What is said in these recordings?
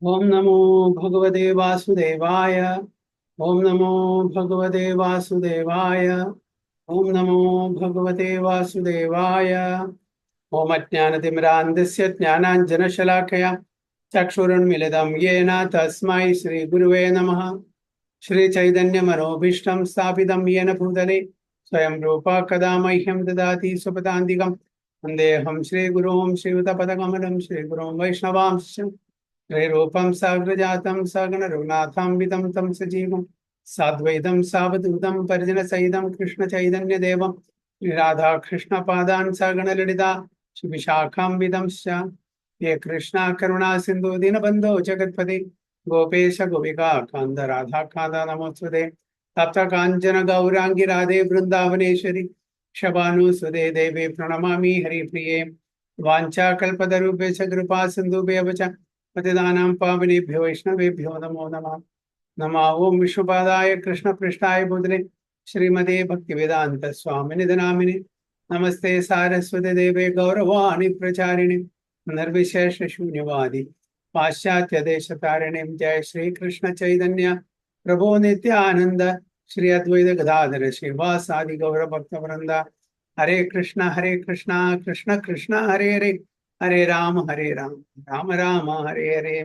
ओम नमो भगवते वासुदेवाय। ओम नमो भगवते वासुदेवाय। ओम नमो भगवते वासुदेवाय। ओम अज्ञानतिमिरान्धस्य ज्ञानाञ्जनशलाकया चक्षुरुन्मिलितं येन तस्मै श्रीगुरुवे नमः। श्रीचैतन्यमनोभीष्टं स्थापितं येन भूतले स्वयं रूपा कदा मह्यं ददाति स्वपदान्तिकं वन्देऽहं श्रीगुरुं श्रीयुतपदकमलं श्रीगुरुं वैष्णवांश्च त्रैरूपं साग्रजातं सगणरघुनाथान्वितं तं सजीवं साद्वैतं सावधूतं परिजनसहितं कृष्णचैतन्यदेवं राधाकृष्णपादान् सगणललिता विशाखान्वितंश्च ये कृष्णा करुणा सिन्धु दीनबन्धो जगत्पते गोपेश गोपिका कान्त राधा कान्त नमोस्तुते तप्त काञ्चन गौराङ्गी राधे वृन्दावनेश्वरी शबानुसुदे देवे प्रणमामि हरिप्रिये वाञ्छाकल्पतरुभ्यश्च कृपा सिन्धुभ्यः च पतितानां पावनेभ्यो वैष्णवेभ्यो नमो नमः। नमः ओं विष्णुपादाय कृष्णपृष्ठाय भूतले श्रीमते भक्तिवेदान्त स्वामिनिधि नामिने नमस्ते सारस्वती देवे गौरवाणी प्रचारिणे निर्विशेष शून्यवादी पाश्चात्य देश तारिणे जय श्री कृष्ण चैतन्य प्रभो नित्यानंद श्री अद्वैत गदाधर श्रीवासादि गौर भक्त वृंदा हरे कृष्ण कृष्ण कृष्ण हरे हरे हरे राम राम राम हरे हरे।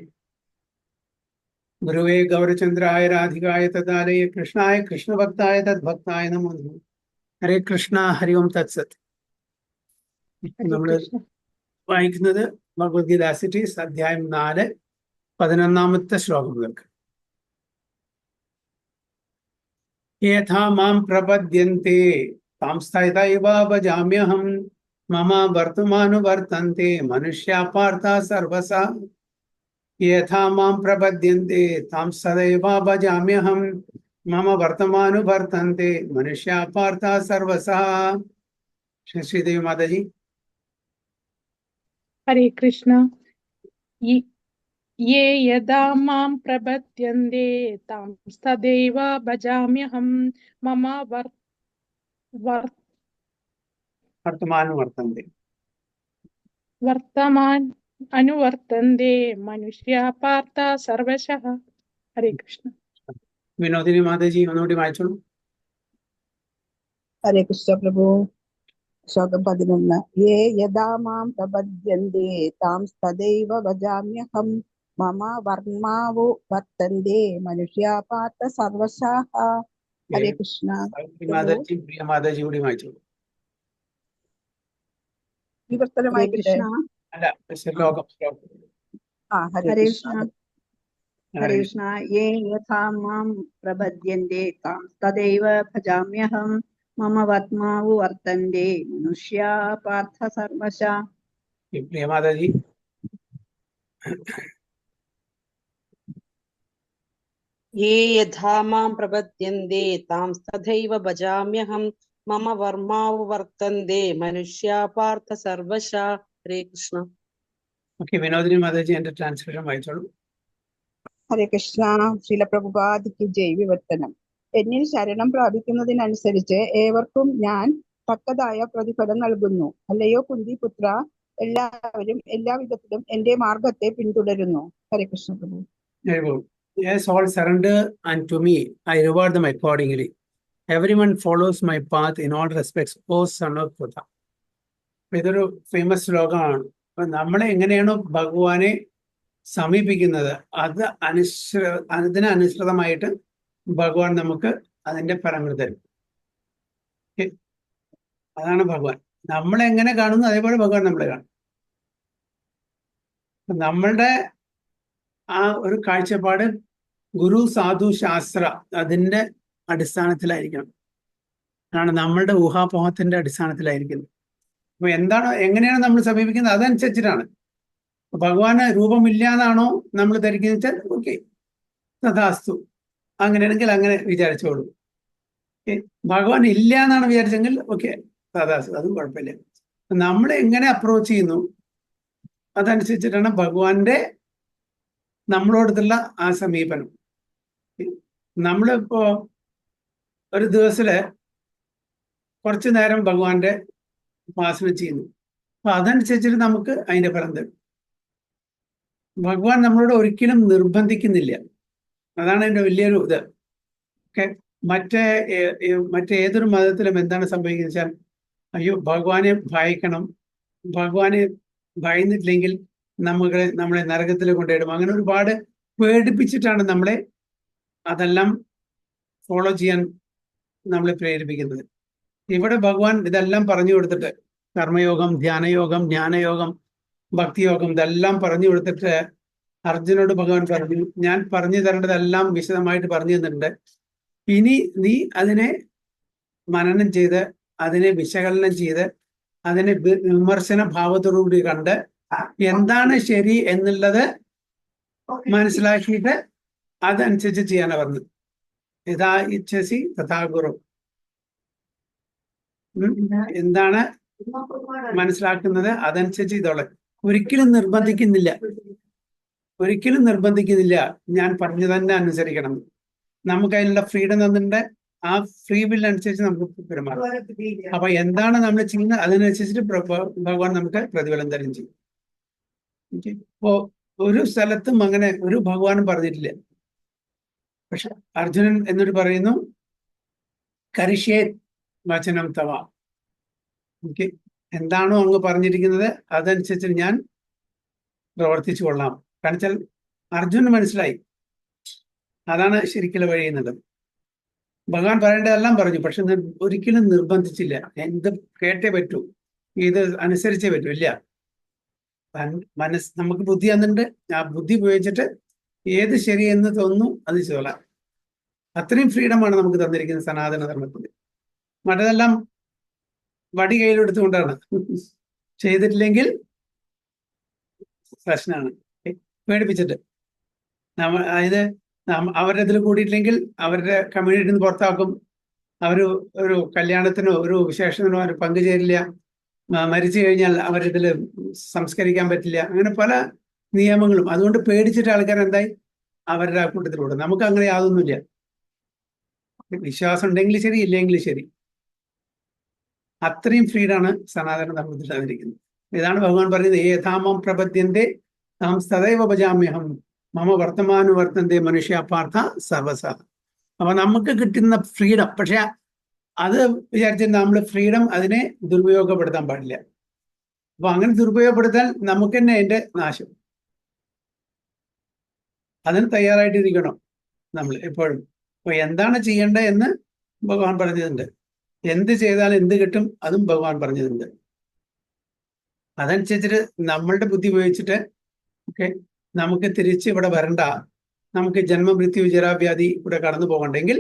गुरुवे गौरचंद्राय राधिकाय तदालय कृष्णाय कृष्ण भक्ताय तद्भक्ताय नमो नमः। हरे कृष्ण हरि ओम तत्सत। നമ്മൾ വായിക്കുന്നത് ഭഗവത്ഗീത ആസിറ്റീസ് അധ്യായം 4 11-ാമത്തെ ശ്ലോകം മുതൽക്ക്. യഥാ മാം പ്രപദ്യന്തെ താം തഥൈവ ഭജാമ്യഹം മമ വർത്തമാനുവർത്തന്തെ മനുഷ്യാ പാർത്ഥ സർവസാ. യഥാ മാം പ്രപദ്യന്തെ താം തഥൈവ ഭജാമ്യഹം മമ വർത്തമാനുവർത്തന്തെ മനുഷ്യാ പാർത്ഥ സർവസാ. ശ്രീദേവി മാതാജി. हरे कृष्ण। ये यदा मां प्रपद्यन्ते तां तदैव भजाम्यहं मम വർത്തമാനുവർത്തന്തെ वर्तमान अनुवर्तन्ते मनुष्या पार्थ सर्वशः. हरे कृष्ण। വിനോദിനി മാതാജി ഒന്നുകൂടി വായിച്ചോളൂ. ഹരേ കൃഷ്ണ പ്രഭു. ശ്ലോകം 11. യേ യഥാ മാം പ്രപദ്യന്തെ താം തദൈവ ഭജാമ്യഹം മമ വർമാവു വർത്തന്തെ മനുഷ്യാ പാർത്ഥ സർവശാഃ. ഹരേ കൃഷ്ണ മാതാജി പ്രിയ മാതാജി കൂടി വായിച്ചോളൂ. വിവർത്തനമായിട്ടെ. അല്ല, ശ്ലോകം. ഹരേ കൃഷ്ണ. ഹരേ കൃഷ്ണ. യേ യഥാ മാം പ്രപദ്യന്തെ താം തദൈവ ഭജാമ്യഹം മമ വർമാവു വർത്തന്തെ മനുഷ്യാ പാർത്ഥ സർവശാ. പ്രിയ മാതാജി. ये यथा मां प्रपद्यन्ते तां तथैव भजाम्यहं मम वर्मावर्तन्ते मनुष्या पार्थ सर्वशा. हरे कृष्ण. ഓക്കെ, വിനോദിനി മാതാജി എന്റെ ട്രാൻസ്ലേഷൻ വായിച്ചോളൂ. ഹരേ കൃഷ്ണ. ശ്രീല പ്രഭുപാദിക്ക് ജയ്. വിവർത്തനം. എന്നിൽ ശരണം പ്രാപിക്കുന്നതിനനുസരിച്ച് ഏവർക്കും ഞാൻ തക്കതായ പ്രതിഫലം നൽകുന്നു. അല്ലയോ കുന്തി പുത്ര, എല്ലാവരും എല്ലാവിധത്തിലും എന്റെ മാർഗത്തെ പിന്തുടരുന്നു. ഹരേ കൃഷ്ണ പ്രഭു. Yes, all surrender unto me, I reward them accordingly. Everyone follows my path in all respects, O son of Buddha. ഇതൊരു ഫേമസ് ശ്ലോകമാണ്. അപ്പൊ നമ്മളെ എങ്ങനെയാണോ ഭഗവാനെ സമീപിക്കുന്നത് അതിനനുസൃതമായിട്ട് ഭഗവാൻ നമുക്ക് അതിന്റെ ഫലങ്ങൾ തരും. അതാണ് ഭഗവാൻ. നമ്മളെങ്ങനെ കാണുന്നു അതേപോലെ ഭഗവാൻ നമ്മളെ കാണും. നമ്മളുടെ ആ ഒരു കാഴ്ചപ്പാട് ഗുരു സാധു ശാസ്ത്ര അതിന്റെ അടിസ്ഥാനത്തിലായിരിക്കണം. അതാണ് നമ്മളുടെ ഊഹാപോഹത്തിന്റെ അടിസ്ഥാനത്തിലായിരിക്കുന്നത്. അപ്പൊ എങ്ങനെയാണ് നമ്മൾ സമീപിക്കുന്നത് അതനുസരിച്ചിട്ടാണ്. ഭഗവാന് രൂപമില്ല എന്നാണോ നമ്മൾ ധരിക്കുന്നത് വെച്ചാൽ ഓക്കെ, തഥാസ്തു, അങ്ങനെയാണെങ്കിൽ അങ്ങനെ വിചാരിച്ചോളൂ. ഭഗവാൻ ഇല്ല എന്നാണ് വിചാരിച്ചെങ്കിൽ ഓക്കെ, തഥാസ്തു, അതും കുഴപ്പമില്ല. നമ്മൾ എങ്ങനെ അപ്രോച്ച് ചെയ്യുന്നു അതനുസരിച്ചിട്ടാണ് ഭഗവാന്റെ നമ്മളോടത്തുള്ള ആ സമീപനം. നമ്മളിപ്പോ ഒരു ദിവസത്തില് കുറച്ചു നേരം ഭഗവാന്റെ ഉപാസന ചെയ്യുന്നു, അപ്പൊ അതനുസരിച്ചിട്ട് നമുക്ക് അതിന്റെ ഫലം തരും. ഭഗവാൻ നമ്മളോട് ഒരിക്കലും നിർബന്ധിക്കുന്നില്ല. അതാണ് എൻ്റെ വലിയൊരു ഇത്. ഓക്കെ, മറ്റേതൊരു മതത്തിലും എന്താണ് സംഭവിക്കുന്നത് വെച്ചാൽ, അയ്യോ ഭഗവാനെ ഭയക്കണം, ഭഗവാനെ ഭയന്നിട്ടില്ലെങ്കിൽ നമ്മളെ നരകത്തിൽ കൊണ്ടിടും, അങ്ങനെ ഒരുപാട് പേടിപ്പിച്ചിട്ടാണ് നമ്മളെ അതെല്ലാം ഫോളോ ചെയ്യാൻ നമ്മളെ പ്രേരിപ്പിക്കുന്നത്. ഇവിടെ ഭഗവാൻ ഇതെല്ലാം പറഞ്ഞു കൊടുത്തിട്ട്, കർമ്മയോഗം, ധ്യാനയോഗം, ജ്ഞാനയോഗം, ഭക്തിയോഗം, ഇതെല്ലാം പറഞ്ഞു കൊടുത്തിട്ട് അർജുനോട് ഭഗവാൻ പറഞ്ഞു, ഞാൻ പറഞ്ഞു തരേണ്ടതെല്ലാം വിശദമായിട്ട് പറഞ്ഞു തന്നിട്ടുണ്ട്. ഇനി നീ അതിനെ മനനം ചെയ്ത്, അതിനെ വിശകലനം ചെയ്ത്, അതിനെ വിമർശന ഭാവത്തോടുകൂടി കണ്ട് എന്താണ് ശരി എന്നുള്ളത് മനസ്സിലാക്കിയിട്ട് അതനുസരിച്ച് ചെയ്യാനാണ് പറഞ്ഞത്. യഥാ ഇച്ഛസി തഥാ കുരു. എന്താണ് മനസ്സിലാക്കുന്നത് അതനുസരിച്ച് ഇതോളെ. ഒരിക്കലും നിർബന്ധിക്കുന്നില്ല, ഒരിക്കലും നിർബന്ധിക്കുന്നില്ല ഞാൻ പറഞ്ഞു തന്നെ അനുസരിക്കണം. നമുക്ക് അതിനുള്ള ഫ്രീഡം തന്നിട്ടുണ്ട്. ആ ഫ്രീ വിൽ അനുസരിച്ച് നമുക്ക് പെരുമാറാം. അപ്പൊ എന്താണ് നമ്മൾ ചെയ്യുന്നത് അതിനനുസരിച്ചിട്ട് ഭഗവാൻ നമുക്ക് പ്രതിഫലം തരും ചെയ്യും. ഇപ്പോ ഒരു സ്ഥലത്തും അങ്ങനെ ഒരു ഭഗവാനും പറഞ്ഞിട്ടില്ല. പക്ഷെ അർജുനൻ എന്നിട്ട് പറയുന്നു, കരിഷ്യേ വചനം തവ. ഓക്കെ, എന്താണോ അങ്ങ് പറഞ്ഞിരിക്കുന്നത് അതനുസരിച്ച് ഞാൻ പ്രവർത്തിച്ചു കൊള്ളാം. കാരണം വെച്ചാൽ അർജുനന് മനസ്സിലായി അതാണ് ശരിക്കുള്ള വഴി എന്നുള്ളത്. ഭഗവാൻ പറയേണ്ടതെല്ലാം പറഞ്ഞു, പക്ഷെ ഒരിക്കലും നിർബന്ധിച്ചില്ല. എന്ത് കേട്ടേ പറ്റൂ, ഇത് അനുസരിച്ചേ പറ്റൂ. ഇല്ല, നമുക്ക് ബുദ്ധി തന്നിട്ടുണ്ട്. ആ ബുദ്ധി ഉപയോഗിച്ചിട്ട് ഏത് ശരിയെന്ന് തോന്നുന്നു അത് ചെയ്തോളാം. അത്രയും ഫ്രീഡമാണ് നമുക്ക് തന്നിരിക്കുന്നത് സനാതന ധർമ്മത്തിൽ. മറ്റതെല്ലാം വടി കയ്യിലെടുത്തുകൊണ്ടാണ്. ചെയ്തിട്ടില്ലെങ്കിൽ പ്രശ്നമാണ്. പേടിപ്പിച്ചിട്ട് അതായത് അവരുടെ ഇതിൽ കൂടിയിട്ടില്ലെങ്കിൽ അവരുടെ കമ്മ്യൂണിറ്റിയിൽ നിന്ന് പുറത്താക്കും. ഒരു കല്യാണത്തിനോ ഒരു വിശേഷത്തിനോ അവർ പങ്കുചേരില്ല. മരിച്ചു കഴിഞ്ഞാൽ അവരിതിൽ സംസ്കരിക്കാൻ പറ്റില്ല. അങ്ങനെ പല നിയമങ്ങളും. അതുകൊണ്ട് പേടിച്ചിട്ട് ആൾക്കാർ എന്തായി അവരുടെ ആ കൂട്ടത്തിലൂടെ. നമുക്ക് അങ്ങനെ യാതൊന്നുമില്ല. വിശ്വാസം ഉണ്ടെങ്കിൽ ശരി, ഇല്ലെങ്കിൽ ശരി. അത്രയും ഫ്രീഡാണ് സനാതന ധർമ്മത്തിൽ തന്നിരിക്കുന്നത്. ഇതാണ് ഭഗവാൻ പറയുന്നത്, യഥാമം പ്രപദ്യന്തെ താം സദൈവ ഭജാമ്യഹം മമ വർത്തമാനുവർത്തന്തെ മനുഷ്യ പാർത്ഥ സർവസ. അപ്പൊ നമുക്ക് കിട്ടുന്ന ഫ്രീഡം, പക്ഷെ അത് വിചാരിച്ചിട്ട് നമ്മൾ ഫ്രീഡം അതിനെ ദുരുപയോഗപ്പെടുത്താൻ പാടില്ല. അപ്പൊ അങ്ങനെ ദുരുപയോഗപ്പെടുത്താൻ നമുക്ക് തന്നെ അതിന്റെ നാശം. അതിന് തയ്യാറായിട്ടിരിക്കണം നമ്മൾ എപ്പോഴും. അപ്പൊ എന്താണ് ചെയ്യേണ്ടത് എന്ന് ഭഗവാൻ പറഞ്ഞിട്ടുണ്ട്. എന്ത് ചെയ്താൽ എന്ത് കിട്ടും അതും ഭഗവാൻ പറഞ്ഞിട്ടുണ്ട്. അതനുസരിച്ചിട്ട് നമ്മളുടെ ബുദ്ധി ഉപയോഗിച്ചിട്ട് നമുക്ക് തിരിച്ച് ഇവിടെ വരണ്ട, നമുക്ക് ജന്മമൃത്യു ജരാവ്യാധി ഇവിടെ കടന്നു പോകണ്ടെങ്കിൽ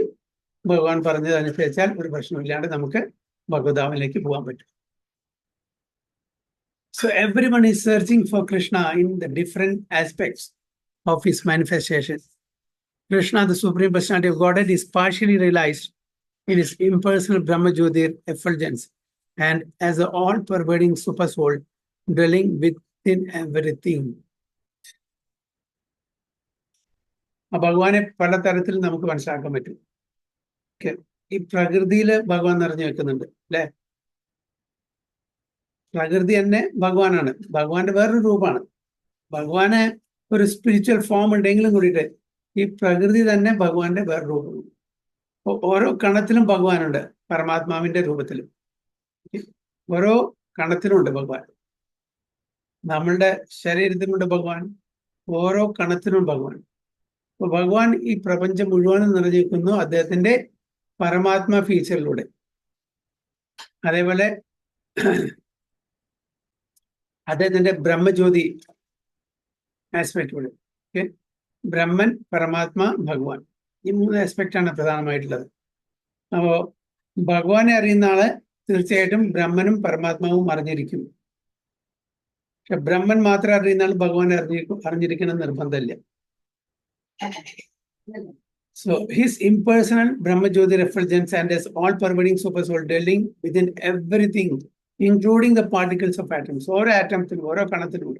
ഭഗവാൻ പറഞ്ഞത് അനുസരിച്ചാൽ ഒരു പ്രശ്നമില്ലാണ്ട് നമുക്ക് ഭഗവതാമിലേക്ക് പോകാൻ പറ്റും. So everyone is searching for Krishna in the different aspects of his manifestation. Krishna, the Supreme Personality of Godhead, is partially realized in his impersonal Brahma Jyotir effulgence and as the all-pervading super soul dwelling within everything. ഭഗവാനെ പലതരത്തിൽ നമുക്ക് മനസ്സിലാക്കാൻ പറ്റും. ഈ പ്രകൃതിയിൽ ഭഗവാൻ നിറഞ്ഞു വെക്കുന്നുണ്ട് അല്ലെ. പ്രകൃതി തന്നെ ഭഗവാനാണ്. ഭഗവാന്റെ വേറൊരു രൂപമാണ്. ഭഗവാന് ഒരു സ്പിരിച്വൽ ഫോം ഉണ്ടെങ്കിലും കൂടിയിട്ട് ഈ പ്രകൃതി തന്നെ ഭഗവാന്റെ വേറെ രൂപമാണ്. ഓരോ കണത്തിലും ഭഗവാനുണ്ട്, പരമാത്മാവിന്റെ രൂപത്തിലും. ഓരോ കണത്തിലുമുണ്ട് ഭഗവാൻ. നമ്മളുടെ ശരീരത്തിലുണ്ട് ഭഗവാൻ, ഓരോ കണത്തിലും ഭഗവാൻ. അപ്പൊ ഭഗവാൻ ഈ പ്രപഞ്ചം മുഴുവനും നിറഞ്ഞിരിക്കുന്നു അദ്ദേഹത്തിന്റെ പരമാത്മാ ഫീച്ചറിലൂടെ. അതേപോലെ അദ്ദേഹത്തിന്റെ ബ്രഹ്മജ്യോതി ആസ്പെക്റ്റിലൂടെ. ബ്രഹ്മൻ, പരമാത്മ, ഭഗവാൻ, ഈ 3 ആസ്പെക്റ്റാണ് പ്രധാനമായിട്ടുള്ളത്. അപ്പോ ഭഗവാനെ അറിയുന്ന ആള് തീർച്ചയായിട്ടും ബ്രഹ്മനും പരമാത്മാവും അറിഞ്ഞിരിക്കും. പക്ഷെ ബ്രഹ്മൻ മാത്രം അറിയുന്ന ആൾ ഭഗവാനെ അറിഞ്ഞിരിക്കണം നിർബന്ധമില്ല. So his impersonal Brahma Jyoti refulgence and his all-pervading super soul dwelling within everything, including the particles of atoms. ഓരോ ആറ്റംസിലും ഓരോ കണത്തിലും.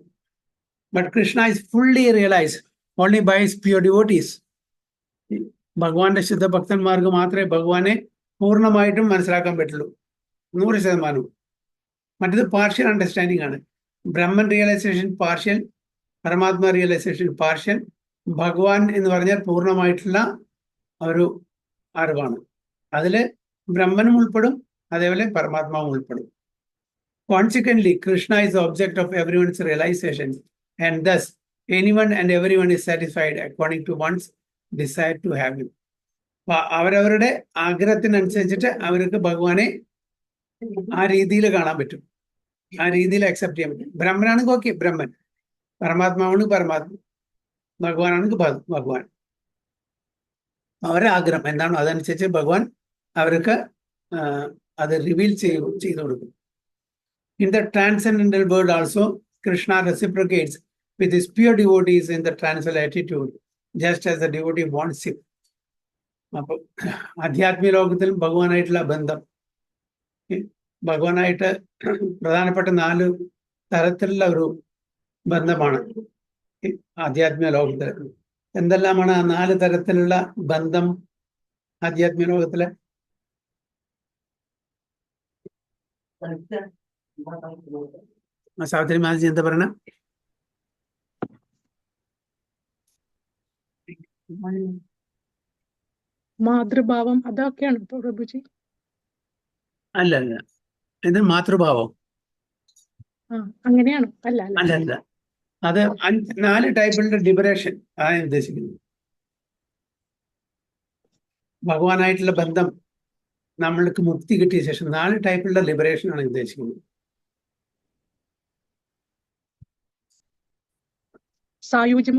But Krishna is fully realized only by his pure devotees. ഭഗവാന്റെ ശുദ്ധഭക്തന്മാർക്ക് മാത്രമേ ഭഗവാനെ പൂർണ്ണമായിട്ടും മനസ്സിലാക്കാൻ പറ്റുള്ളൂ, 100%. മറ്റത് പാർഷ്യൽ അണ്ടർസ്റ്റാൻഡിംഗ് ആണ്. ബ്രഹ്മൻ റിയലൈസേഷൻ പാർഷ്യൽ, പരമാത്മ റിയലൈസേഷൻ പാർഷ്യൽ, ഭഗവാൻ എന്ന് പറഞ്ഞാൽ പൂർണ്ണമായിട്ടുള്ള ഒരു അറിവാണ്. അതില് ബ്രഹ്മനും ഉൾപ്പെടും, അതേപോലെ പരമാത്മാവും ഉൾപ്പെടും. Consequently, Krishna is the object of everyone's realization, and thus anyone and everyone is satisfied according to one's desire to have him. അവരവരുടെ ആഗ്രഹത്തിനനുസരിച്ചിട്ട് അവർക്ക് ഭഗവാനെ ആ രീതിയിൽ കാണാൻ പറ്റും, ആ രീതിയിൽ അക്സെപ്റ്റ് ചെയ്യാൻ പറ്റും. ബ്രഹ്മനാണെങ്കിൽ ഓക്കെ ബ്രഹ്മൻ, പരമാത്മാവാണെങ്കിൽ പരമാത്മ, ഭഗവാനാണെങ്കിൽ ഭഗവാൻ. അവരുടെ ആഗ്രഹം എന്താണോ അതനുസരിച്ച് ഭഗവാൻ അവർക്ക് അത് റിവീൽ ചെയ്തു കൊടുക്കും. In the transcendental world also, Krishna reciprocates with his pure devotees in the transcendental attitude, just as the devotee wants him. അപ്പോൾ ആധ്യാത്മിക ലോകത്തിലും ഭഗവാനായിട്ടുള്ള ബന്ധം, ഭഗവാനായിട്ട് പ്രധാനപ്പെട്ട 4 തരത്തിലുള്ള ഒരു ബന്ധമാണ് ആധ്യാത്മിക ലോകത്തിൽ. എന്തെല്ലാമാണ് ആ 4 തരത്തിലുള്ള ബന്ധം ആധ്യാത്മിക ലോകത്തില്? സാവിത്രി മാതാജി എന്താ പറയണ? മാതൃഭാവം അതൊക്കെയാണ് പ്രഭുജി. അല്ല, ഇത് മാതൃഭാവം അങ്ങനെയാണോ? അല്ല അല്ല, അത് 4 ടൈപ്പിലുള്ള ലിബറേഷൻ ആണ് ഉദ്ദേശിക്കുന്നത്. ഭഗവാനായിട്ടുള്ള ബന്ധം നമ്മൾക്ക് മുക്തി കിട്ടിയ ശേഷം 4 ടൈപ്പിലുള്ള ലിബറേഷൻ ആണ് ഉദ്ദേശിക്കുന്നത്. സായുജ്യം.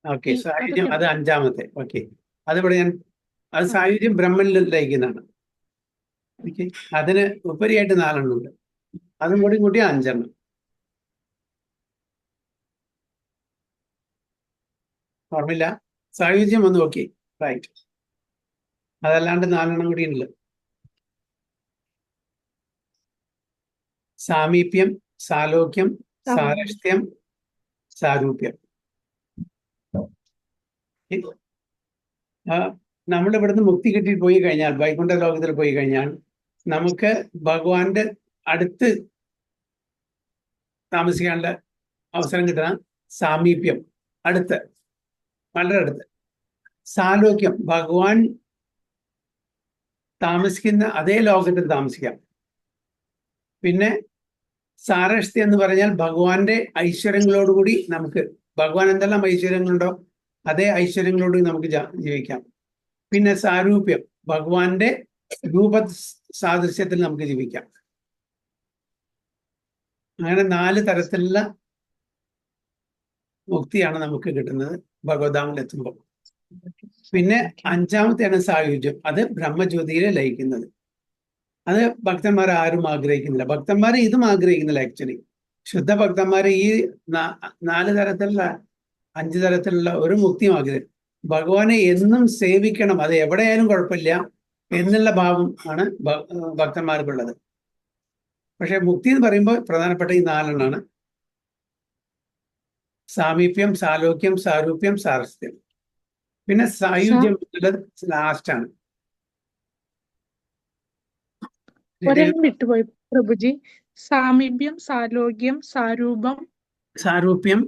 ഓക്കെ, സായുജ്യം അത് 5-ാമത്തെ. ഓക്കെ, അതിവിടെ അത് സായുജ്യം ബ്രഹ്മനിൽ ലയിക്കുന്നതാണ്. ഓക്കെ, അതിന് ഉപരിയായിട്ട് 4 എണ്ണം ഉണ്ട്, അതും കൂടി കൂട്ടിയ 5 എണ്ണം. ഓർമ്മയില്ല? സായുജ്യം ഒന്ന് ഓക്കെ, റൈറ്റ്. അതല്ലാണ്ട് 4 എണ്ണം കൂടി ഉണ്ട്. സാമീപ്യം, സാലോക്യം, സാരഷ്ട്യം, സാരൂപ്യം. നമ്മളിവിടുന്ന് മുക്തി കിട്ടി പോയി കഴിഞ്ഞാൽ, വൈകുണ്ഠ ലോകത്തിൽ പോയി കഴിഞ്ഞാൽ, നമുക്ക് ഭഗവാന്റെ അടുത്ത് താമസിക്കാനുള്ള അവസരം കിട്ടുന്ന സാമീപ്യം, അടുത്ത്, വളരെ അടുത്ത്. സാലോക്യം, ഭഗവാൻ താമസിക്കുന്ന അതേ ലോകത്തിൽ താമസിക്കാം. പിന്നെ സാരഷ്ട്യം എന്ന് പറഞ്ഞാൽ ഭഗവാന്റെ ഐശ്വര്യങ്ങളോടുകൂടി നമുക്ക്, ഭഗവാൻ എന്തെല്ലാം ഐശ്വര്യങ്ങളുണ്ടോ അതേ ഐശ്വര്യങ്ങളോടുകൂടി നമുക്ക് ജീവിക്കാം. പിന്നെ സാരൂപ്യം, ഭഗവാന്റെ രൂപ സാദൃശ്യത്തിൽ നമുക്ക് ജീവിക്കാം. അങ്ങനെ 4 തരത്തിലുള്ള മുക്തിയാണ് നമുക്ക് കിട്ടുന്നത് ഭഗവദ്ധാമിലെത്തുമ്പോൾ. പിന്നെ 5-ാമത്തെയാണ് സായുജ്യം, അത് ബ്രഹ്മജ്യോതിയിൽ ലയിക്കുന്നത്. അത് ഭക്തന്മാർ ആരും ആഗ്രഹിക്കുന്നില്ല. ഭക്തന്മാർ ഇതും ആഗ്രഹിക്കുന്നില്ല. ആക്ച്വലി ശുദ്ധ ഭക്തന്മാർ ഈ 4 തരത്തിലുള്ള 5 തരത്തിലുള്ള ഒരു മുക്തിയും ആഗ്രഹിക്കും. ഭഗവാനെ എന്നും സേവിക്കണം, അത് എവിടെയായാലും കുഴപ്പമില്ല എന്നുള്ള ഭാവം ആണ് ഭക്തന്മാർക്കുള്ളത്. പക്ഷെ മുക്തി എന്ന് പറയുമ്പോൾ പ്രധാനപ്പെട്ട ഈ 4 എണ്ണമാണ്: സാമീപ്യം, സാലോക്യം, സാരൂപ്യം, സാരസ്യം. പിന്നെ സായുജ്യം എന്നുള്ളത് ലാസ്റ്റാണ്. ഒരെണ്ണം വിട്ടുപോയി പ്രഭുജി. സാമീപ്യം, സാലോക്യം, സാരൂപം, സാരൂപ്യം,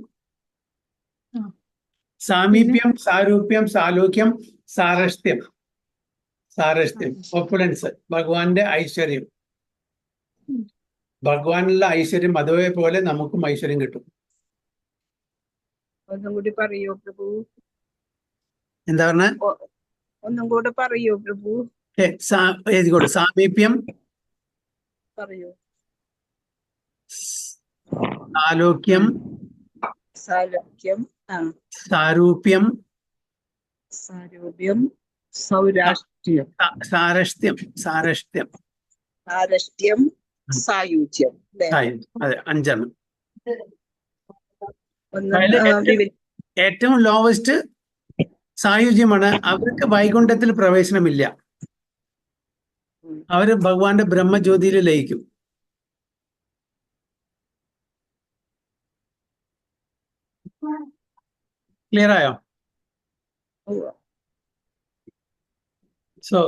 സാമീപ്യം, സാരൂപ്യം, സാലോക്യം, സാരസ്ത്യം. സാരസ്ത്യം ഓപ്പുലൻസ്, ഭഗവാന്റെ ഐശ്വര്യം. ഭഗവാനുള്ള ഐശ്വര്യം അതേപോലെ നമുക്കും ഐശ്വര്യം കിട്ടും. ഒന്നും കൂടി പറയൂ പ്രഭു. എന്താ പറഞ്ഞ? ഒന്നും കൂടെ പറയൂ പ്രഭു. എഴുതിക്കോളൂ. സാമീപ്യം, പറയൂ. സാലോക്യം, സാലോക്യം, സാരൂപ്യം, സാരൂപ്യം, സൗരാഷ്ട്യം, സാരസ്ത്യം, സാരസ്ത്യം, സാരഷ്ട്യം, സായുജ്യം. അതെ, 5 എണ്ണം. ഏറ്റവും ലോവസ്റ്റ് സായുജ്യമാണ്. അവർക്ക് വൈകുണ്ഠത്തിൽ പ്രവേശനമില്ല, അവര് ഭഗവാന്റെ ബ്രഹ്മജ്യോതിയിൽ ലയിക്കും. ക്ലിയർ ആയോ? So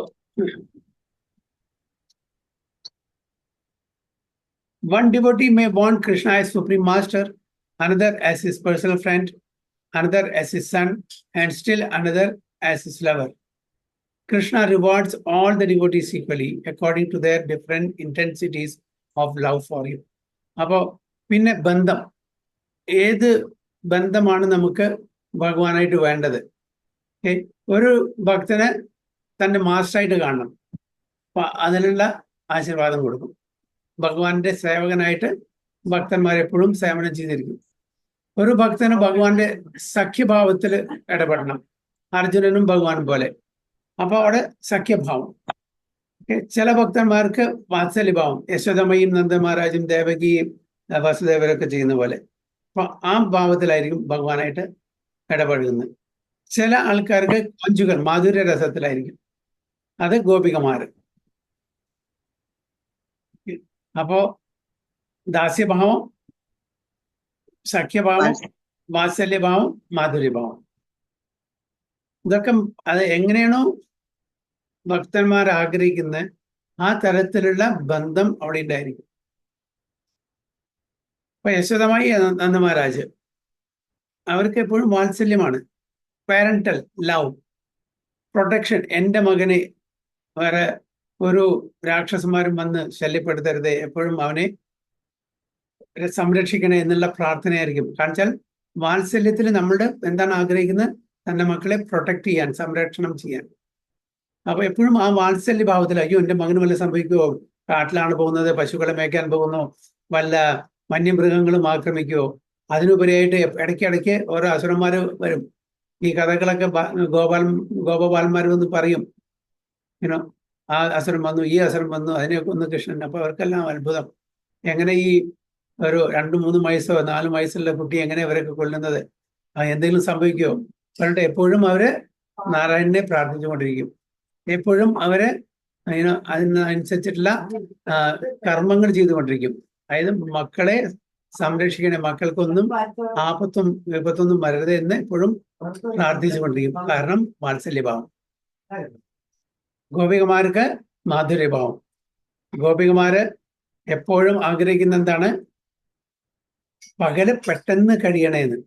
one devotee may want Krishna as supreme master, another as his personal friend, another as his son, and still another as his lover. Krishna rewards all the devotees equally according to their different intensities of love for him. അപ്പോൾ പിന്നെ ബന്ധം, ഏത് ബന്ധമാണ് നമുക്ക് ഭഗവാനായിട്ട് വേണ്ടത്? ഒരു ഭക്തന് തൻ്റെ മാസ്റ്ററായിട്ട് കാണണം, അപ്പൊ അതിനുള്ള ആശീർവാദം കൊടുക്കും. ഭഗവാന്റെ സേവകനായിട്ട് ഭക്തന്മാരെപ്പോഴും സേവനം ചെയ്തിരിക്കും. ഒരു ഭക്തന് ഭഗവാന്റെ സഖ്യഭാവത്തിൽ ഇടപെടണം, അർജുനനും ഭഗവാനും പോലെ. അപ്പൊ അവിടെ സഖ്യഭാവം. ചില ഭക്തന്മാർക്ക് വാത്സല്യഭാവം, യശോദമയും നന്ദമഹാരാജും ദേവകിയും വസുദേവരൊക്കെ ചെയ്യുന്ന പോലെ. അപ്പൊ ആ ഭാവത്തിലായിരിക്കും ഭഗവാനായിട്ട് ഇടപഴകുന്നത്. ചില ആൾക്കാർക്ക് കൊഞ്ചുകൾ മാധുര്യ രസത്തിലായിരിക്കും, അത് ഗോപികമാര്. അപ്പോ ദാസ്യഭാവം, സഖ്യഭാവം, വാത്സല്യഭാവം, മാധുര്യഭാവം, ഇതൊക്കെ അത് എങ്ങനെയാണോ ഭക്തന്മാർ ആഗ്രഹിക്കുന്നത് ആ തരത്തിലുള്ള ബന്ധം അവിടെ ഉണ്ടായിരിക്കും. ഇപ്പൊ യശോദമായി നന്ദമഹാരാജ്, അവർക്ക് എപ്പോഴും വാത്സല്യമാണ്, പാരന്റൽ ലവ്, പ്രൊട്ടക്ഷൻ. എൻ്റെ മകനെ വേറെ ഒരു രാക്ഷസന്മാരും വന്ന് ശല്യപ്പെടുത്തരുത്, എപ്പോഴും അവനെ സംരക്ഷിക്കണേ എന്നുള്ള പ്രാർത്ഥനയായിരിക്കും. കാരണം വെച്ചാൽ വാത്സല്യത്തിൽ നമ്മളുടെ എന്താണ് ആഗ്രഹിക്കുന്നത്? തൻ്റെ മക്കളെ പ്രൊട്ടക്ട് ചെയ്യാൻ, സംരക്ഷണം ചെയ്യാൻ. അപ്പൊ എപ്പോഴും ആ വാത്സല്യ ഭാവത്തിൽ, അയ്യോ എൻ്റെ മകന് വല്ല സംഭവിക്കുമോ, കാട്ടിലാണ് പോകുന്നത്, പശുക്കളെ മേയ്ക്കാൻ പോകുന്നു, വല്ല വന്യമൃഗങ്ങളും ആക്രമിക്കുമോ, അതിനുപരിയായിട്ട് ഇടയ്ക്കിടയ്ക്ക് ഓരോ അസുരന്മാര് വരും. ഈ കഥകളൊക്കെ ഗോപബാലന്മാർ വന്ന് പറയും, ഇനോ ആ അസുരം വന്നു, ഈ അസുരം വന്നു, അതിനെയൊക്കെ ഒന്ന് കൃഷ്ണൻ. അപ്പൊ അവർക്കെല്ലാം അത്ഭുതം, എങ്ങനെ ഈ ഒരു 2-3 വയസ്സോ 4 വയസ്സുള്ള കുട്ടി എങ്ങനെ അവരൊക്കെ കൊല്ലുന്നത്, എന്തെങ്കിലും സംഭവിക്കുമോ പറഞ്ഞിട്ട് എപ്പോഴും അവര് നാരായണനെ പ്രാർത്ഥിച്ചുകൊണ്ടിരിക്കും. എപ്പോഴും അവര് അതിനനുസരിച്ചിട്ടുള്ള കർമ്മങ്ങൾ ചെയ്തുകൊണ്ടിരിക്കും. അതായത് മക്കളെ സംരക്ഷിക്കണേ, മക്കൾക്കൊന്നും ആപത്തും വിപത്തൊന്നും വരരുത് എന്ന് എപ്പോഴും പ്രാർത്ഥിച്ചുകൊണ്ടിരിക്കും. കാരണം വാത്സല്യഭാവം. ഗോപികമാർക്ക് മാധുര്യഭാവം. ഗോപികമാര് എപ്പോഴും ആഗ്രഹിക്കുന്ന എന്താണ്? പകല് പെട്ടെന്ന് കഴിയണേന്ന്,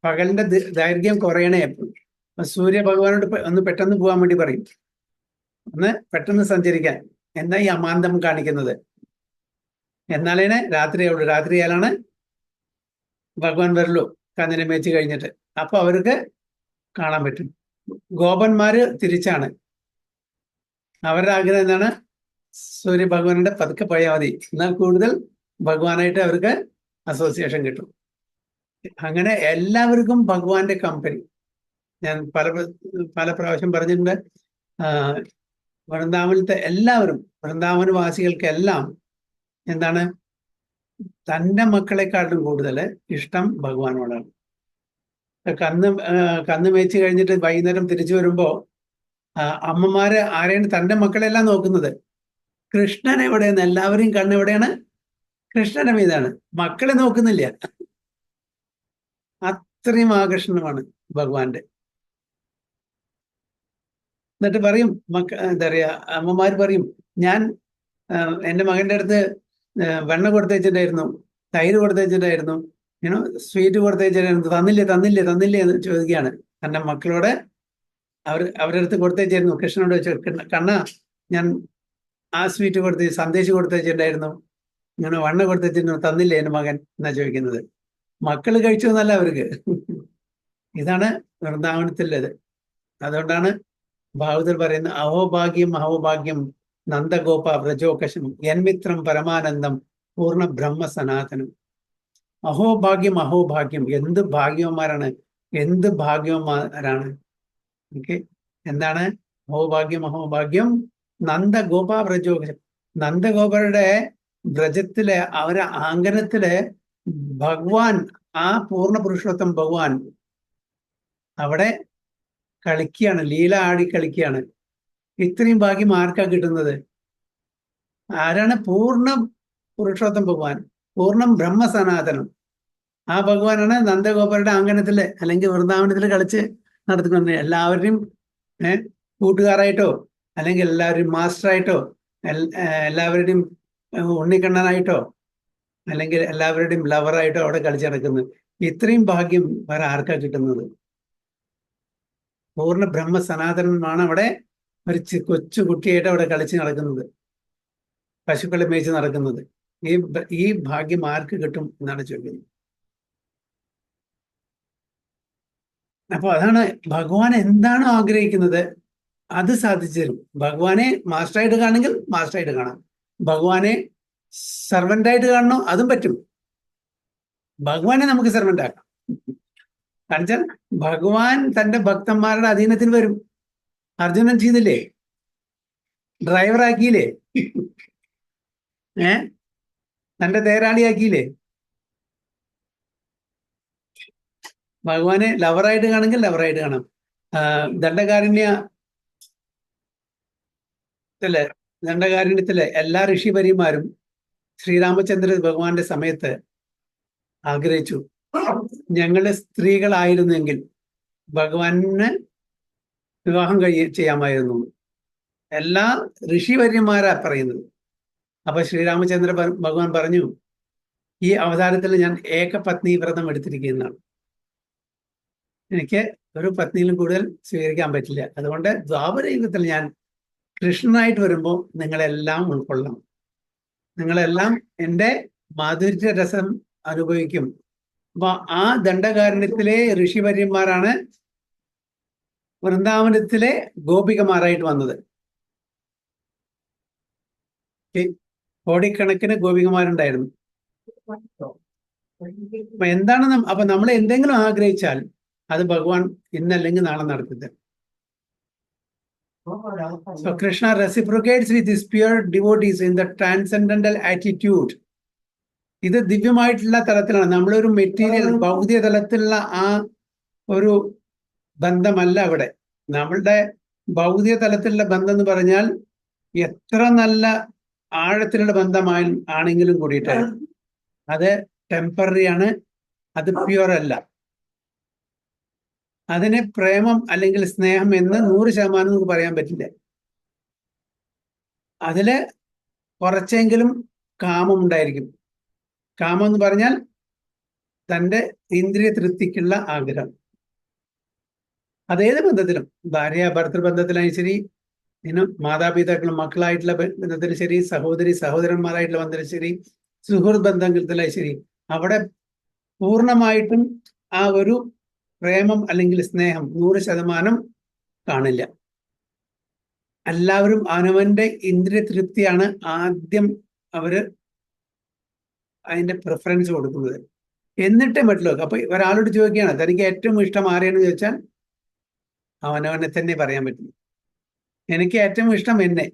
പകലിന്റെ ദൈർഘ്യം കുറയണേ. എപ്പോഴും സൂര്യ ഭഗവാനോട് ഒന്ന് പെട്ടെന്ന് പോകാൻ വേണ്ടി പറയും, ഒന്ന് പെട്ടെന്ന് സഞ്ചരിക്കാൻ. എന്നാ ഈ അമാന്തം കാണിക്കുന്നത്? എന്നാലേനെ രാത്രിയാവുള്ളൂ, രാത്രിയാലാണ് ഭഗവാൻ വരുള്ളൂ, കന്നിനെ മേച്ച് കഴിഞ്ഞിട്ട്. അപ്പൊ അവർക്ക് കാണാൻ പറ്റും. ഗോപന്മാര് തിരിച്ചാണ്, അവരുടെ ആഗ്രഹം എന്താണ്? സൂര്യ ഭഗവാനുടെ പതുക്കെ പോയാൽ മതി, എന്നാൽ കൂടുതൽ ഭഗവാനായിട്ട് അവർക്ക് അസോസിയേഷൻ കിട്ടും. അങ്ങനെ എല്ലാവർക്കും ഭഗവാന്റെ കമ്പനി. ഞാൻ പല പ്രാവശ്യം പറഞ്ഞിട്ടുണ്ട്, വൃന്ദാവനത്തെ എല്ലാവരും, വൃന്ദാവനവാസികൾക്കെല്ലാം എന്താണ്? തൻ്റെ മക്കളെക്കാട്ടും കൂടുതൽ ഇഷ്ടം ഭഗവാനോടാണ്. കന്ന് മേച്ച് കഴിഞ്ഞിട്ട് വൈകുന്നേരം തിരിച്ചു വരുമ്പോ അമ്മമാര് ആരെയാണ്? തൻ്റെ മക്കളെല്ലാം നോക്കുന്നത്. കൃഷ്ണൻ എവിടെയാണ്? എല്ലാവരെയും കണ്ണെവിടെയാണ്? കൃഷ്ണന്റെ മീതാണ്, മക്കളെ നോക്കുന്നില്ല. അത്രയും ആകർഷണമാണ് ഭഗവാന്റെ. എന്നിട്ട് പറയും എന്താ പറയാ, അമ്മമാര് പറയും, ഞാൻ എൻ്റെ മകൻ്റെ അടുത്ത് വെണ്ണ കൊടുത്തയച്ചിട്ടായിരുന്നു, തൈര് കൊടുത്തയച്ചിട്ടായിരുന്നു, സ്വീറ്റ് കൊടുത്തയച്ചിട്ടായിരുന്നു, തന്നില്ലേ എന്ന് ചോദിക്കുകയാണ്. തൻ്റെ മക്കളോട് അവരുടെ അടുത്ത് കൊടുത്തയച്ചായിരുന്നു. കൃഷ്ണനോട് വെച്ച്, കണ്ണ ഞാൻ ആ സ്വീറ്റ് സന്ദേശം കൊടുത്തയച്ചിട്ടുണ്ടായിരുന്നു, ഇങ്ങനെ വണ്ണ കൊടുത്തയച്ചിരുന്നു, തന്നില്ലേ എൻ്റെ മകൻ എന്നാ ചോദിക്കുന്നത്. മക്കള് കഴിച്ചു എന്നല്ല അവർക്ക്. ഇതാണ് വൃന്ദാവനത്തിലുള്ളത്. അതുകൊണ്ടാണ് ഭാഗവതർ പറയുന്നത്, അഹോഭാഗ്യം അഹോഭാഗ്യം നന്ദഗോപ വ്രജോകശം യന്മിത്രം പരമാനന്ദം പൂർണ്ണ ബ്രഹ്മ സനാതനം. അഹോഭാഗ്യം അഹോഭാഗ്യം, എന്ത് ഭാഗ്യവന്മാരാണ്, എന്ത് ഭാഗ്യവന്മാരാണ്. ഓക്കെ, എന്താണ് അഹോഭാഗ്യം അഹോഭാഗ്യം? നന്ദഗോപ വ്രജോകശം, നന്ദഗോപരുടെ വ്രജത്തിലെ, അവരെ ആംഗനത്തിലെ ഭഗവാൻ, ആ പൂർണ്ണ പുരുഷോത്തം ഭഗവാൻ അവിടെ കളിക്കുകയാണ്, ലീല ആടി കളിക്കുകയാണ്. ഇത്രയും ഭാഗ്യം ആർക്കാ കിട്ടുന്നത്? ആരാണ്? പൂർണ്ണ പുരുഷോത്തം ഭഗവാൻ, പൂർണ്ണം ബ്രഹ്മസനാതനം. ആ ഭഗവാനാണ് നന്ദഗോപരുടെ ആംഗനത്തില് അല്ലെങ്കിൽ വൃന്ദാവനത്തിൽ കളിച്ച് നടത്തുന്നത്. എല്ലാവരുടെയും കൂട്ടുകാരായിട്ടോ അല്ലെങ്കിൽ എല്ലാവരുടെയും മാസ്റ്ററായിട്ടോ എല്ലാവരുടെയും ഉണ്ണിക്കണ്ണനായിട്ടോ അല്ലെങ്കിൽ എല്ലാവരുടെയും ലവറായിട്ടോ അവിടെ കളിച്ച് നടക്കുന്നത്. ഇത്രയും ഭാഗ്യം വേറെ ആർക്കാ കിട്ടുന്നത്? പൂർണ്ണ ബ്രഹ്മ സനാതനമാണ് അവിടെ ഒരു കൊച്ചു കുട്ടിയായിട്ട് അവിടെ കളിച്ച് നടക്കുന്നത്, പശുക്കളെ മേയിച്ച് നടക്കുന്നത്. ഈ ഭാഗ്യം ആർക്ക് കിട്ടും എന്നാണ് ചോദിക്കുന്നത്. അപ്പൊ അതാണ് ഭഗവാൻ എന്താണോ ആഗ്രഹിക്കുന്നത് അത് സാധിച്ചു തരും. ഭഗവാനെ മാസ്റ്ററായിട്ട് കാണണമെങ്കിൽ മാസ്റ്ററായിട്ട് കാണാം, ഭഗവാനെ സർവൻ്റായിട്ട് കാണണോ അതും പറ്റും. ഭഗവാനെ നമുക്ക് സർവൻ്റ് ആക്കാം. കാരണം ഭഗവാൻ തന്റെ ഭക്തന്മാരുടെ അധീനത്തിൽ വരും. അർജുനൻ ചെയ്തില്ലേ? ഡ്രൈവറാക്കിയില്ലേ? തന്റെ തേരാളിയാക്കിയില്ലേ? ഭഗവാനെ ലവറായിട്ട് കാണുമെങ്കിൽ ലവറായിട്ട് കാണാം. ദണ്ഡകാരണ്യത്തിലെ എല്ലാ ഋഷിവര്യന്മാരും ശ്രീരാമചന്ദ്ര ഭഗവാന്റെ സമയത്ത് ആഗ്രഹിച്ചു, ഞങ്ങള് സ്ത്രീകളായിരുന്നെങ്കിൽ ഭഗവാനെ വിവാഹം ചെയ്യാമായിരുന്നു. എല്ലാ ഋഷിവര്യന്മാരാ പറയുന്നത്. അപ്പൊ ശ്രീരാമചന്ദ്ര ഭഗവാൻ പറഞ്ഞു, ഈ അവതാരത്തിൽ ഞാൻ ഏകപത്നി വ്രതം എടുത്തിരിക്കുന്നതാണ്, എനിക്ക് ഒരു പത്നിയിലും കൂടുതൽ സ്വീകരിക്കാൻ പറ്റില്ല. അതുകൊണ്ട് ദ്വാപരയുഗത്തിൽ ഞാൻ കൃഷ്ണനായിട്ട് വരുമ്പോൾ നിങ്ങളെല്ലാം ഉൾക്കൊള്ളാം, നിങ്ങളെല്ലാം എൻ്റെ മാധുര്യ രസം അനുഭവിക്കും. അപ്പൊ ആ ദണ്ഡകാരണ്യത്തിലെ ഋഷിവര്യന്മാരാണ് വൃന്ദാവനത്തിലെ ഗോപികമാരായിട്ട് വന്നത്. കോടിക്കണക്കിന് ഗോപികമാരുണ്ടായിരുന്നു. അപ്പൊ എന്താണ് അപ്പൊ നമ്മൾ എന്തെങ്കിലും ആഗ്രഹിച്ചാൽ അത് ഭഗവാൻ ഇന്നല്ലെങ്കിൽ നാളെ നടത്തിത്തരും. So Krishna reciprocates with his pure devotees in the transcendental attitude. ഇത് ദിവ്യമായിട്ടുള്ള തലത്തിലാണ്. നമ്മളൊരു മെറ്റീരിയൽ ഭൗതിക തലത്തിലുള്ള ആ ഒരു ബന്ധമല്ല അവിടെ. നമ്മളുടെ ഭൗതിക തലത്തിലുള്ള ബന്ധം എന്ന് പറഞ്ഞാൽ എത്ര നല്ല ആഴത്തിലുള്ള ആണെങ്കിലും കൂടിയിട്ട് അത് ടെമ്പററി ആണ്, അത് പ്യുവർ അല്ല. അതിനെ പ്രേമം അല്ലെങ്കിൽ സ്നേഹം എന്ന് 100% നമുക്ക് പറയാൻ പറ്റില്ല. അതില് കുറച്ചെങ്കിലും കാമം ഉണ്ടായിരിക്കും. കാമം എന്ന് പറഞ്ഞാൽ തൻ്റെ ഇന്ദ്രിയ തൃപ്തിക്കുള്ള ആഗ്രഹം. അതേത് ബന്ധത്തിലും, ഭാര്യ ഭർത്തൃബന്ധത്തിലായാലും ശരി, മാതാപിതാക്കളും മക്കളായിട്ടുള്ള ബന്ധത്തിലും ശരി, സഹോദരി സഹോദരന്മാരായിട്ടുള്ള ബന്ധത്തിലും ശരി, സുഹൃത്ത് ബന്ധത്തിലായി ശരി, അവിടെ പൂർണ്ണമായിട്ടും ആ ഒരു പ്രേമം അല്ലെങ്കിൽ സ്നേഹം 100% കാണില്ല. എല്ലാവരും അവനവന്റെ ഇന്ദ്രിയ തൃപ്തിയാണ് ആദ്യം അവര് അതിന്റെ പ്രിഫറൻസ് കൊടുക്കുന്നത്, എന്നിട്ടേ മറ്റുള്ളവർക്ക്. അപ്പൊ ഒരാളോട് ചോദിക്കുകയാണ് തനിക്ക് ഏറ്റവും ഇഷ്ടം ആരെയെന്ന് ചോദിച്ചാൽ അവനവനെ തന്നെ പറയാൻ പറ്റും. എനിക്ക് ഏറ്റവും ഇഷ്ടം എന്നെ,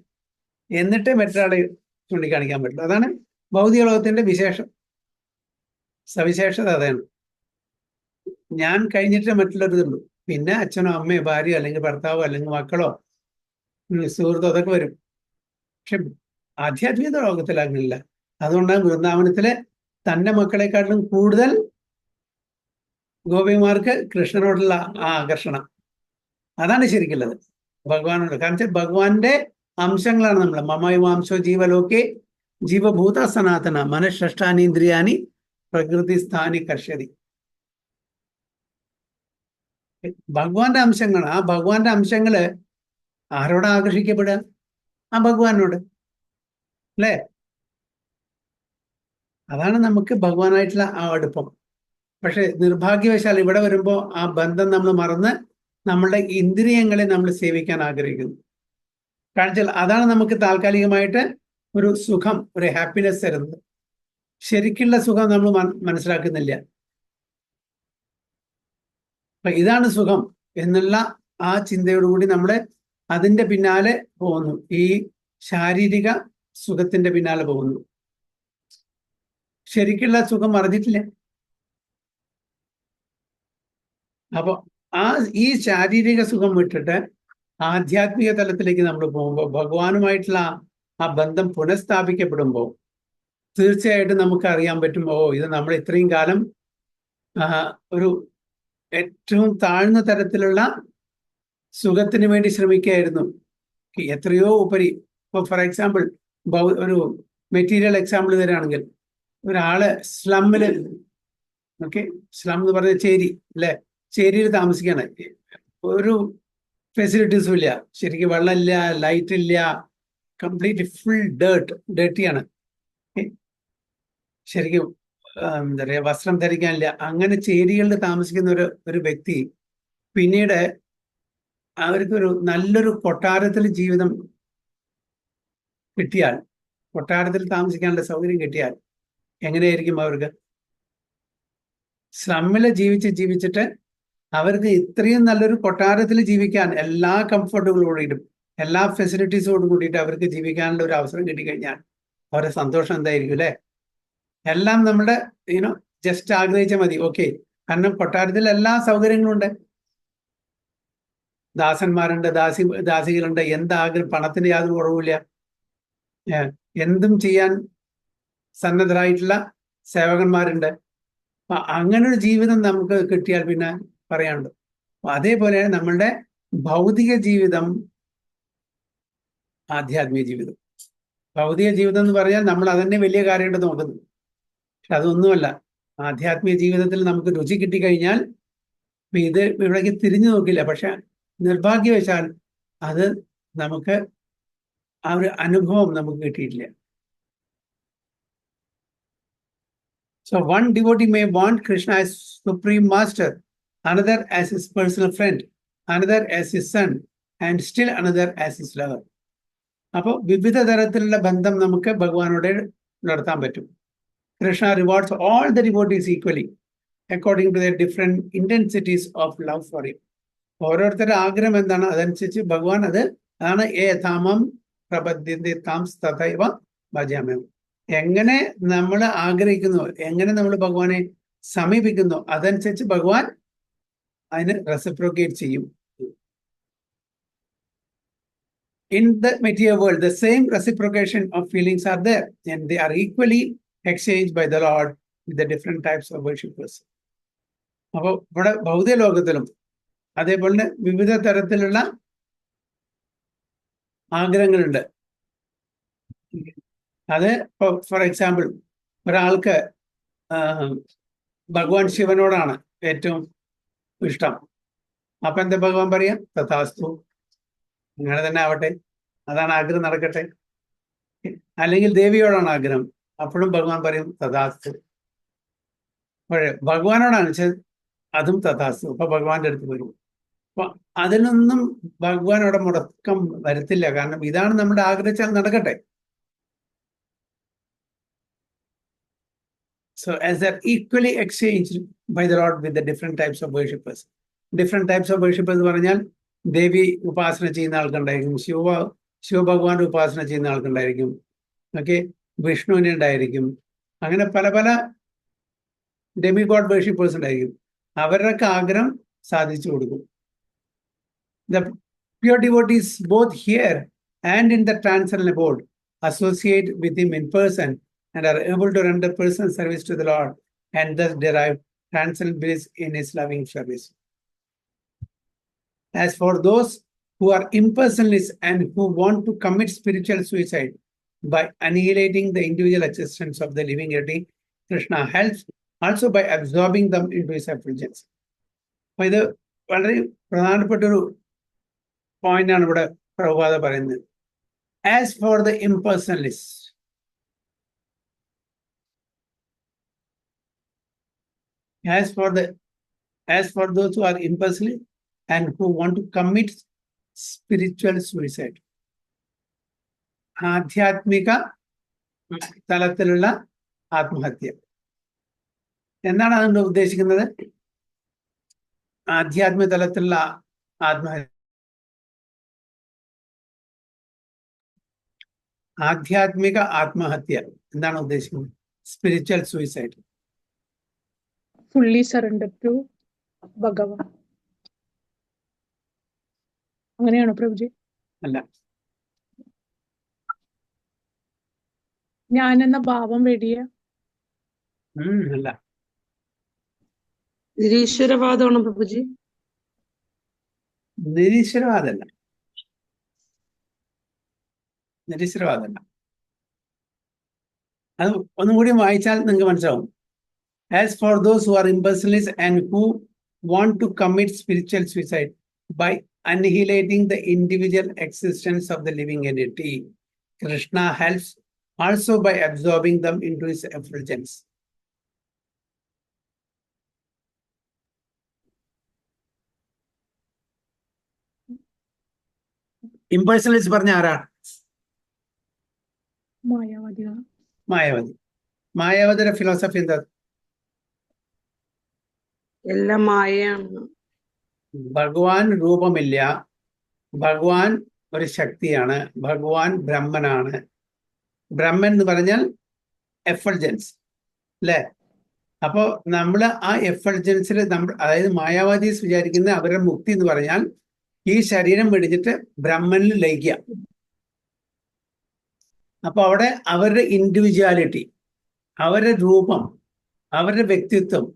എന്നിട്ടേ മറ്റൊരാളെ ചൂണ്ടിക്കാണിക്കാൻ പറ്റുള്ളൂ. അതാണ് ഭൗതിക ലോകത്തിന്റെ സവിശേഷത. അതാണ് ഞാൻ കഴിഞ്ഞിട്ട് മറ്റുള്ളവരുള്ളൂ. പിന്നെ അച്ഛനോ അമ്മയോ ഭാര്യയോ അല്ലെങ്കിൽ ഭർത്താവോ അല്ലെങ്കിൽ മക്കളോ സുഹൃത്തോ അതൊക്കെ വരും. പക്ഷെ ആധ്യാത്മിക ലോകത്തിലാകുന്നില്ല. അതുകൊണ്ടാണ് വൃന്ദാവനത്തിലെ തൻ്റെ മക്കളെക്കാട്ടിലും കൂടുതൽ ഗോപിമാർക്ക് കൃഷ്ണനോടുള്ള ആ ആകർഷണം. അതാണ് ശരിക്കുള്ളത് ഭഗവാനോട്. കാരണം ഭഗവാന്റെ അംശങ്ങളാണ് നമ്മൾ. മമൈവാംശോ ജീവലോകെ ജീവഭൂത സനാതന മനഃഷ്ടാനീന്ദ്രിയാനി പ്രകൃതി സ്ഥാനി കർഷതി. ഭഗവാന്റെ അംശങ്ങൾ. ആ ഭഗവാന്റെ അംശങ്ങള് ആരോടാ ആകർഷിക്കപ്പെടുക? ആ ഭഗവാനോട് അല്ലേ? അതാണ് നമുക്ക് ഭഗവാനായിട്ടുള്ള ആ അടുപ്പം. പക്ഷെ നിർഭാഗ്യവശാൽ ഇവിടെ വരുമ്പോൾ ആ ബന്ധം നമ്മൾ മറന്ന് നമ്മളുടെ ഇന്ദ്രിയങ്ങളെ നമ്മൾ സേവിക്കാൻ ആഗ്രഹിക്കുന്നു. കാണിച്ചാൽ അതാണ് നമുക്ക് താൽക്കാലികമായിട്ട് ഒരു സുഖം, ഒരു ഹാപ്പിനെസ് തരുന്നത്. ശരിക്കുള്ള സുഖം നമ്മൾ മനസ്സിലാക്കുന്നില്ല. അപ്പൊ ഇതാണ് സുഖം എന്നുള്ള ആ ചിന്തയോടുകൂടി നമ്മൾ അതിൻ്റെ പിന്നാലെ പോകുന്നു. ഈ ശാരീരിക സുഖത്തിന്റെ പിന്നാലെ പോകുന്നു. ശരിക്കുള്ള സുഖം അറിഞ്ഞിട്ടില്ല. അപ്പൊ ഈ ശാരീരിക സുഖം വിട്ടിട്ട് ആധ്യാത്മിക തലത്തിലേക്ക് നമ്മൾ പോകുമ്പോൾ, ഭഗവാനുമായിട്ടുള്ള ആ ബന്ധം പുനഃസ്ഥാപിക്കപ്പെടുമ്പോൾ തീർച്ചയായിട്ടും നമുക്ക് അറിയാൻ പറ്റും, ഓ ഇത് നമ്മൾ ഇത്രയും കാലം ഒരു ഏറ്റവും താഴ്ന്ന തരത്തിലുള്ള സുഖത്തിന് വേണ്ടി ശ്രമിക്കുകയായിരുന്നു. എത്രയോ ഉപരി. ഇപ്പോൾ ഫോർ എക്സാമ്പിൾ ഒരു മെറ്റീരിയൽ എക്സാമ്പിൾ തരാണെങ്കിൽ, ഒരാള് സ്ലമ്മില്, ഓക്കെ, സ്ലം എന്ന് പറഞ്ഞ ചേരി അല്ലെ, ചേരിയിൽ താമസിക്കാണ്. ഒരു ഫെസിലിറ്റീസും ഇല്ല, ശരിക്കും വെള്ളമില്ല, ലൈറ്റ് ഇല്ല, കംപ്ലീറ്റ് ഫുൾ ഡേർട്ടിയാണ്. ശരിക്കും എന്താ പറയാ, വസ്ത്രം ധരിക്കാനില്ല. അങ്ങനെ ചേരികളിൽ താമസിക്കുന്ന ഒരു വ്യക്തി പിന്നീട് അവർക്കൊരു നല്ലൊരു കൊട്ടാരത്തിൽ ജീവിതം കിട്ടിയാൽ, കൊട്ടാരത്തിൽ താമസിക്കാനുള്ള സൗകര്യം കിട്ടിയാൽ എങ്ങനെയായിരിക്കും അവർക്ക്? സ്ലമ്മിൽ ജീവിച്ചിട്ട് അവർക്ക് ഇത്രയും നല്ലൊരു കൊട്ടാരത്തിൽ ജീവിക്കാൻ എല്ലാ കംഫർട്ടുകളോടും എല്ലാ ഫെസിലിറ്റീസോടും കൂടിയിട്ട് അവർക്ക് ജീവിക്കാനുള്ള ഒരു അവസരം കിട്ടിക്കഴിഞ്ഞാൽ അവരുടെ സന്തോഷം എന്തായിരിക്കും അല്ലെ? എല്ലാം നമ്മുടെ ജസ്റ്റ് ആഗ്രഹിച്ചാൽ മതി, ഓക്കെ. കാരണം കൊട്ടാരത്തിൽ എല്ലാ സൗകര്യങ്ങളും ഉണ്ട്, ദാസന്മാരുണ്ട്, ദാസികളുണ്ട്, എന്താഗ്രഹം, പണത്തിന്റെ യാതൊരു കുറവില്ല, എന്തും ചെയ്യാൻ സന്നദ്ധരായിട്ടുള്ള സേവകന്മാരുണ്ട്. അപ്പൊ അങ്ങനെ ഒരു ജീവിതം നമുക്ക് കിട്ടിയാൽ പിന്നെ പറയാനുണ്ട്. അതേപോലെ നമ്മളുടെ ഭൗതിക ജീവിതം, ആധ്യാത്മിക ജീവിതം. ഭൗതിക ജീവിതം എന്ന് പറഞ്ഞാൽ നമ്മൾ അതന്നെ വലിയ കാര്യമായിട്ട് നോക്കുന്നു. പക്ഷെ അതൊന്നുമല്ല. ആധ്യാത്മിക ജീവിതത്തിൽ നമുക്ക് രുചി കിട്ടിക്കഴിഞ്ഞാൽ ഇത് ഇവിടേക്ക് തിരിഞ്ഞു നോക്കില്ല. പക്ഷെ നിർഭാഗ്യവശാൽ അത് നമുക്ക് ആ ഒരു അനുഭവം നമുക്ക് കിട്ടിയിട്ടില്ല. So one devotee may want Krishna as supreme master, another as his personal friend, another as his son, and still another as his lover. അപ്പോൾ വിവിധ തരത്തിലുള്ള ബന്ധം നമുക്ക് ഭഗവാനോട് നടത്താൻ പറ്റും. Krishna rewards all the devotees equally according to their different intensities of love for him. ഓരോരുത്തരുടെ ആഗ്രഹം എന്താണ് അതനുസരിച്ച് ഭഗവാൻ അതാണ് യഥാമം പ്രപദ്യന്തി താം തഥൈവ ഭജാമ്യം. എങ്ങനെ നമ്മൾ ആഗ്രഹിക്കുന്നു, എങ്ങനെ നമ്മൾ ഭഗവാനെ സമീപിക്കുന്നു, അതനുസരിച്ച് ഭഗവാൻ അതിന് റെസിപ്രോക്കേറ്റ് ചെയ്യും. In the material world, the same reciprocation of feelings are there, and they are equally exchanged by the Lord with the different types of worshippers. അപ്പോൾ ഇവിടെ ഭൗതിക ലോകത്തിലും അതേപോലെ വിവിധ തരത്തിലുള്ള ആഗ്രഹങ്ങളുണ്ട്. അത് ഫോർ എക്സാമ്പിൾ, ഒരാൾക്ക് ഭഗവാൻ ശിവനോടാണ് ഏറ്റവും ഇഷ്ടം. അപ്പൊ എന്താ ഭഗവാൻ പറയാം? തഥാസ്തു, അങ്ങനെ തന്നെ ആവട്ടെ, അതാണ് ആഗ്രഹം, നടക്കട്ടെ. അല്ലെങ്കിൽ ദേവിയോടാണ് ആഗ്രഹം, അപ്പോഴും ഭഗവാൻ പറയും തഥാസ്തു. ഭഗവാനോടാണ് അതും തഥാസ്തു. അപ്പൊ ഭഗവാന്റെ അടുത്ത് വരും. അപ്പൊ അതിനൊന്നും ഭഗവാനോടെ മുടക്കം വരത്തില്ല. കാരണം ഇതാണ് നമ്മുടെ ആഗ്രഹിച്ചാൽ നടക്കട്ടെ. So as they're equally exchanged by the Lord with the different types of worshippers. Different types of worshippers എന്ന് പറഞ്ഞാൽ ദേവി ഉപാസന ചെയ്യുന്ന ആൾക്കുണ്ടായിരിക്കും, ശിവഭഗവാന്റെ ഉപാസന ചെയ്യുന്ന ആൾക്കുണ്ടായിരിക്കും, ഓക്കെ, വിഷ്ണുവിനെ ഉണ്ടായിരിക്കും, അങ്ങനെ പല പല ഡെമിഗോഡ് വേർഷിപ്പേഴ്സ് ഉണ്ടായിരിക്കും. അവരുടെയൊക്കെ ആഗ്രഹം സാധിച്ചു കൊടുക്കും. The pure devotees both here and in the transcendental abode associate with him in person and are able to render personal service to the Lord and thus derive transcendental bliss in his loving service. As for those who are impersonalists and who want to commit spiritual suicide by annihilating the individual existence of the living entity, Krishna helps also by absorbing them into his effulgence. അപ്പോൾ ഇത് വളരെ പ്രധാനപ്പെട്ട ഒരു point ആണ് ഇവിടെ പ്രഭുപാദ പറയുന്നത്. As for the impersonalist, as for those who are impersonalists and who want to commit spiritual suicide, ആധ്യാത്മിക തലത്തിലുള്ള ആത്മഹത്യ. എന്താണ് അതുകൊണ്ട് ഉദ്ദേശിക്കുന്നത്? ആധ്യാത്മിക തലത്തിലുള്ള ആത്മഹത്യ, ആധ്യാത്മിക ആത്മഹത്യ എന്താണ് ഉദ്ദേശിക്കുന്നത്? Spiritual suicide. fully surrender to ഭഗവാൻ, അങ്ങനെയാണോ പ്രഭുജി? അല്ല, ഞാൻ എന്ന ഭാവം വെടിയ അല്ല, നിരീശ്വരവാദമാണോ പ്രഭുജി? നിരീശ്വരവാദമല്ല, നിരീശ്വരവാദമല്ല. അത് ഒന്നും കൂടി വായിച്ചാൽ നിങ്ങൾക്ക് മനസ്സിലാവും. As for those who are impersonalist and who want to commit spiritual suicide by annihilating the individual existence of the living entity, Krishna helps also by absorbing them into his effulgence. ഇംപേഴ്സണലിസ്റ്റ് പറഞ്ഞ ആരാണ്? മായാവാദികളാണ്. Mayawati. മായാവതിയുടെ philosophy എന്താ? എല്ലാം മായയാണ്. ഭഗവാൻ രൂപമില്ല, ഭഗവാൻ ഒരു ശക്തിയാണ്, ഭഗവാൻ ബ്രഹ്മനാണ്. ബ്രഹ്മൻ എന്ന് പറഞ്ഞാൽ എഫൾജൻസ് അല്ലേ? അപ്പോ നമ്മൾ ആ എഫൾജൻസിൽ നമ്മൾ, അതായത് മായാവാദീസ് വിചാരിക്കുന്ന അവരുടെ മുക്തി എന്ന് പറഞ്ഞാൽ ഈ ശരീരം വെടിഞ്ഞിട്ട് ബ്രഹ്മനിൽ ലയിക്കുക. അപ്പൊ അവിടെ അവരുടെ ഇൻഡിവിജ്വാലിറ്റി, അവരുടെ രൂപം, അവരുടെ വ്യക്തിത്വം